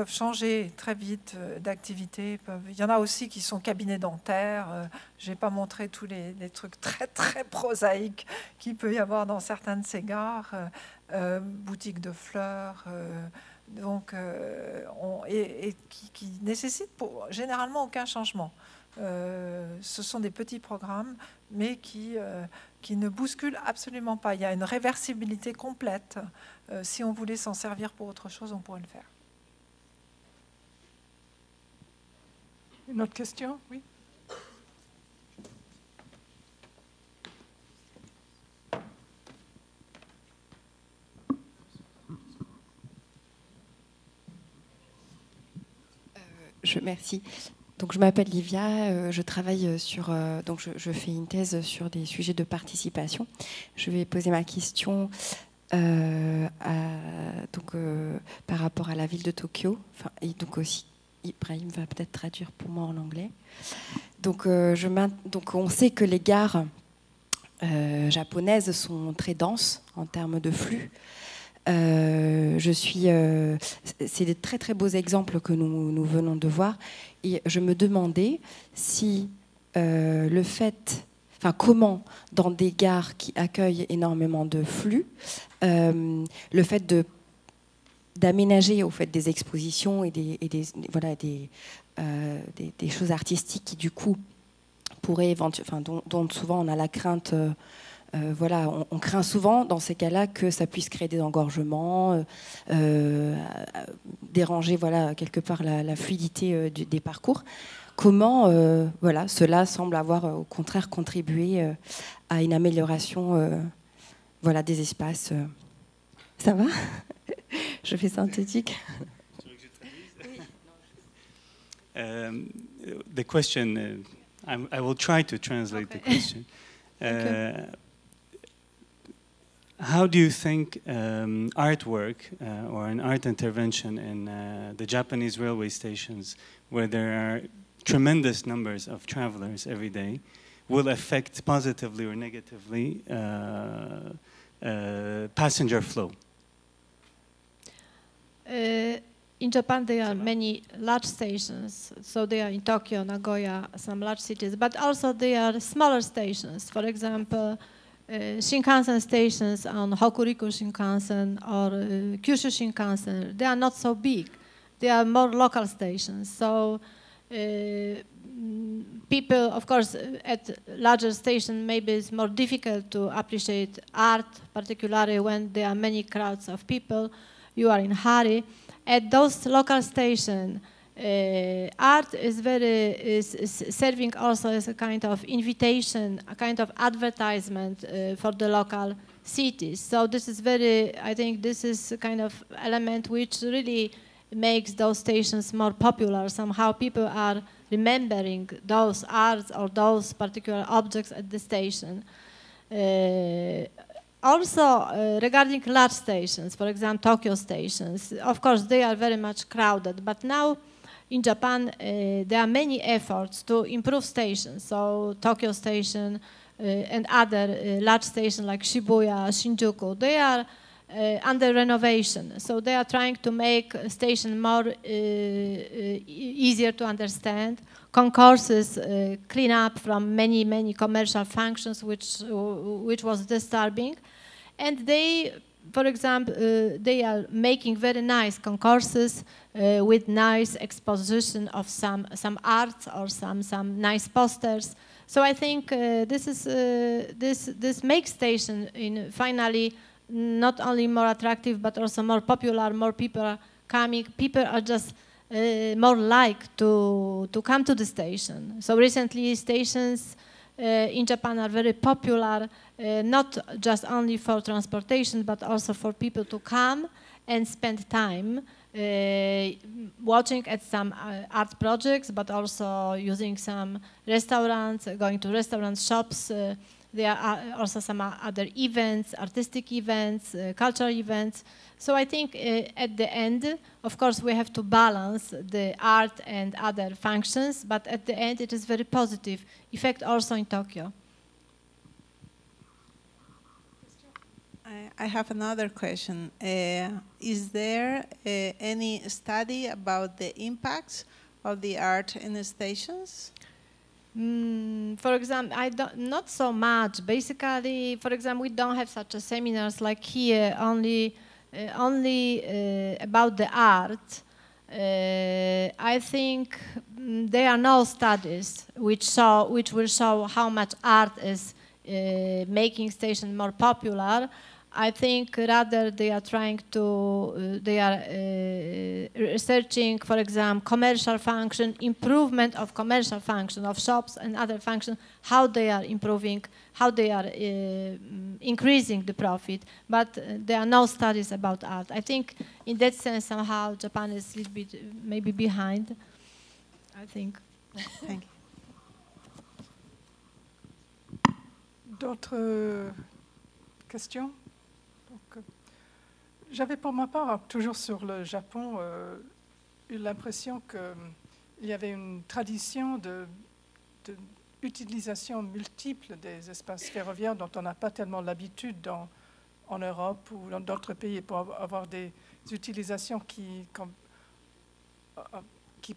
changer très vite d'activité. Il y en a aussi qui sont cabinets dentaires. Je n'ai pas montré tous les trucs très, très prosaïques qu'il peut y avoir dans certaines de ces gares. Boutiques de fleurs, qui nécessitent généralement aucun changement. Ce sont des petits programmes, mais qui ne bousculent absolument pas. Il y a une réversibilité complète. Si on voulait s'en servir pour autre chose, on pourrait le faire. Une autre question? Oui. Merci. Donc, je m'appelle Livia, je travaille donc je fais une thèse sur des sujets de participation. Je vais poser ma question par rapport à la ville de Tokyo. Et donc aussi, Ibrahim va peut-être traduire pour moi en anglais. Donc, on sait que les gares japonaises sont très denses en termes de flux. C'est des très très beaux exemples que nous venons de voir, et je me demandais si comment dans des gares qui accueillent énormément de flux, le fait d'aménager au fait des expositions et des choses artistiques qui du coup pourraient dont souvent on a la crainte. On craint souvent dans ces cas-là que ça puisse créer des engorgements, déranger quelque part la fluidité des parcours. Comment cela semble avoir au contraire contribué à une amélioration des espaces. Ça va? Je fais synthétique. The question, I will try to translate the question. How do you think artwork or an art intervention in the Japanese railway stations, where there are tremendous numbers of travelers every day, will affect positively or negatively passenger flow? In Japan, there are many large stations. So they are in Tokyo, Nagoya, some large cities, but also there are smaller stations. For example, Shinkansen stations on Hokuriku Shinkansen or Kyushu Shinkansen, they are not so big. They are more local stations. So people, of course, at larger stations, maybe it's more difficult to appreciate art, particularly when there are many crowds of people. You are in a hurry. At those local stations, art is serving also as a kind of invitation, a kind of advertisement for the local cities. So this is I think this is a kind of element which really makes those stations more popular. Somehow people are remembering those arts or those particular objects at the station. Also, regarding large stations, for example, Tokyo stations, of course, they are very much crowded. But now, in Japan, there are many efforts to improve stations. So, Tokyo Station and other large stations like Shibuya, Shinjuku, they are under renovation. So they are trying to make a station more easier to understand. Concourses clean up from many commercial functions, which was disturbing. And they, for example, they are making very nice concourses with nice exposition of some art or some nice posters. So I think this makes station finally not only more attractive but also more popular. More people are coming. People are just more like to come to the station. So recently stations in Japan are very popular, not just only for transportation but also for people to come and spend time watching at some art projects, but also using some restaurants, going to restaurants, shops. There are also some other events, artistic events, cultural events. So I think at the end, of course, we have to balance the art and other functions, but at the end it is very positive effect also in Tokyo. I have another question. Is there any study about the impacts of the art in the stations? For example, not so much. Basically, for example, we don't have such a seminars like here, only about the art. I think there are no studies which will show how much art is making station more popular. I think rather they are trying to, they are researching, for example, commercial function, improvement of commercial function of shops and other functions, how they are improving, how they are increasing the profit. But there are no studies about art. I think in that sense somehow Japan is a little bit maybe behind, I think. Thank you. D'autres questions? J'avais pour ma part, toujours sur le Japon, eu l'impression qu'il y avait une tradition d'utilisation multiple des espaces ferroviaires dont on n'a pas tellement l'habitude en Europe ou dans d'autres pays, pour avoir des utilisations qui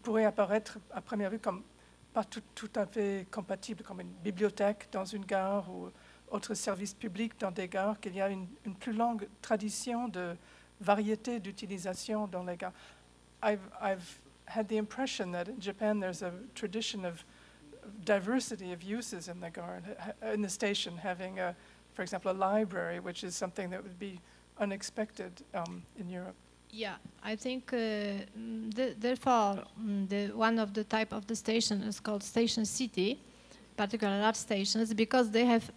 pourraient apparaître à première vue comme pas tout à fait compatibles, comme une bibliothèque dans une gare ou autres services publics dans des gares, qu'il y a une plus longue tradition de variété d'utilisation dans les gares. I've had the impression that in Japan there's a tradition of diversity of uses in the station, having, for example, a library, which is something that would be unexpected in Europe. Yeah, I think therefore one of the type of the station is called Station City, particularly large stations, because they have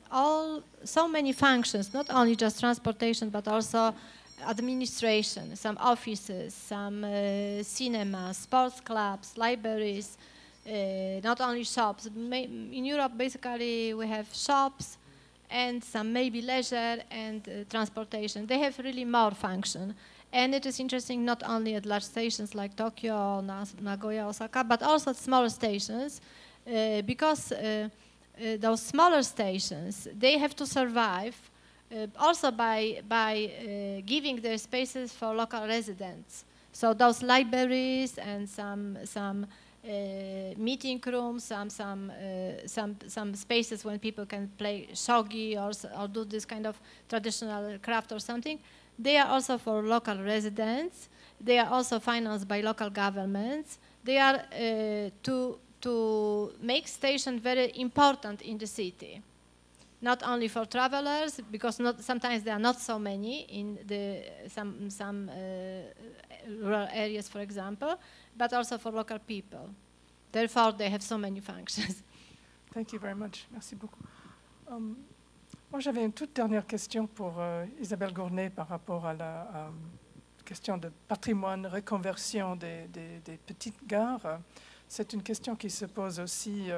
so many functions, not only just transportation, but also administration, some offices, some cinemas, sports clubs, libraries, not only shops. In Europe, basically, we have shops and some maybe leisure and transportation. They have really more function. And it is interesting not only at large stations like Tokyo, Nagoya, Osaka, but also at smaller stations, because those smaller stations, they have to survive also by giving their spaces for local residents. So those libraries and some meeting rooms, some spaces when people can play shogi or do this kind of traditional craft or something, they are also for local residents. They are also financed by local governments. They are to make station very important in the city. Not only for travelers, because sometimes there are not so many in some rural areas, for example, but also for local people. Therefore, they have so many functions. Thank you very much. Merci beaucoup. Moi, j'avais une toute dernière question pour Isabelle Gournay par rapport à la question de patrimoine, reconversion des petites gares. C'est une question qui se pose aussi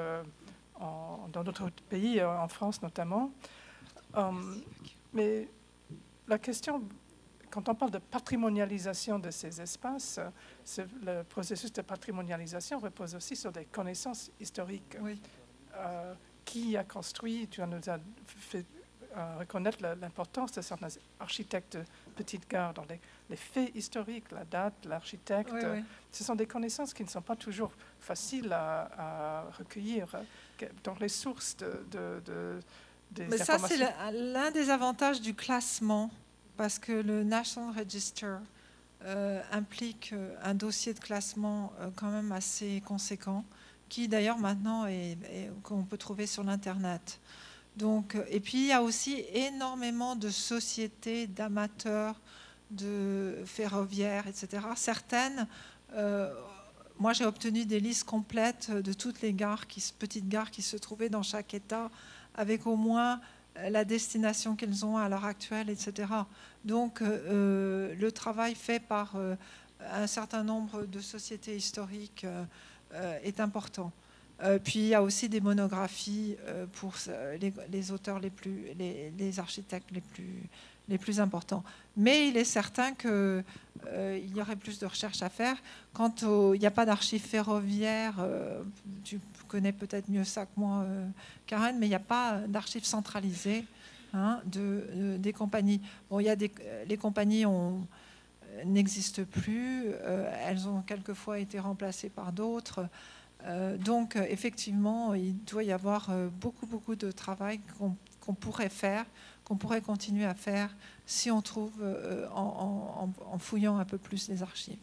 dans d'autres pays, en France notamment. Mais la question, quand on parle de patrimonialisation de ces espaces, le processus de patrimonialisation repose aussi sur des connaissances historiques. Oui. Qui a construit, tu nous as fait reconnaître l'importance de certains architectes de petites gares dans les faits historiques, la date, l'architecte. Oui, oui. Ce sont des connaissances qui ne sont pas toujours faciles à recueillir dans les sources des Mais ça, informations. c'est l'un des avantages du classement, parce que le National Register implique un dossier de classement quand même assez conséquent, qui d'ailleurs maintenant qu'on peut trouver sur l'Internet. Donc, et puis il y a aussi énormément de sociétés, d'amateurs, de ferroviaires, etc. Certaines, moi j'ai obtenu des listes complètes de toutes les gares, petites gares qui se trouvaient dans chaque État, avec au moins la destination qu'elles ont à l'heure actuelle, etc. Donc le travail fait par un certain nombre de sociétés historiques est important. Puis il y a aussi des monographies pour les auteurs les architectes les plus importants. Mais il est certain qu'il y aurait plus de recherches à faire. Quand il n'y a pas d'archives ferroviaires, tu connais peut-être mieux ça que moi, Karen, mais il n'y a pas d'archives centralisées des compagnies. Bon, les compagnies n'existent plus, elles ont quelquefois été remplacées par d'autres. Donc, effectivement, il doit y avoir beaucoup de travail qu'on pourrait faire, qu'on pourrait continuer à faire si on trouve, en fouillant un peu plus les archives.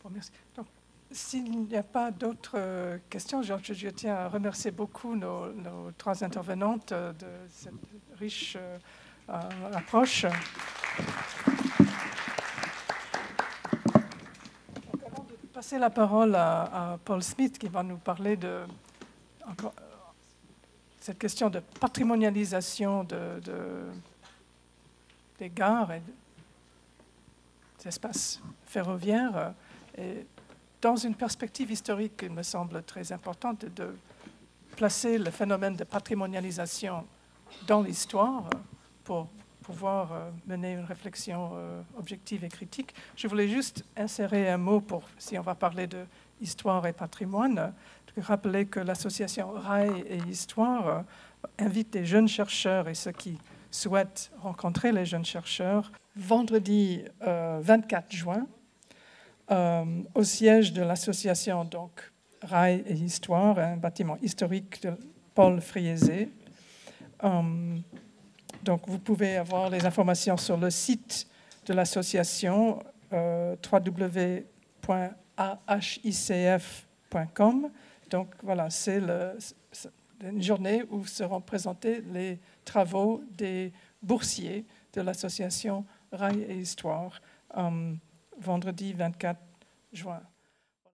Bon, merci. Donc, s'il n'y a pas d'autres questions, je tiens à remercier beaucoup nos trois intervenantes de cette riche approche. Passer la parole à Paul Smith qui va nous parler de cette question de patrimonialisation des gares et des espaces ferroviaires et dans une perspective historique qui me semble très importante de placer le phénomène de patrimonialisation dans l'histoire pour pouvoir mener une réflexion objective et critique. Je voulais juste insérer un mot si on va parler de histoire et patrimoine, de rappeler que l'association Rail et Histoire invite des jeunes chercheurs et ceux qui souhaitent rencontrer les jeunes chercheurs vendredi 24 juin au siège de l'association donc Rail et Histoire, un bâtiment historique de Paul Friezé. Donc, vous pouvez avoir les informations sur le site de l'association www.ahicf.com. Donc, voilà, c'est une journée où seront présentés les travaux des boursiers de l'association Rail et Histoire, vendredi 24 juin.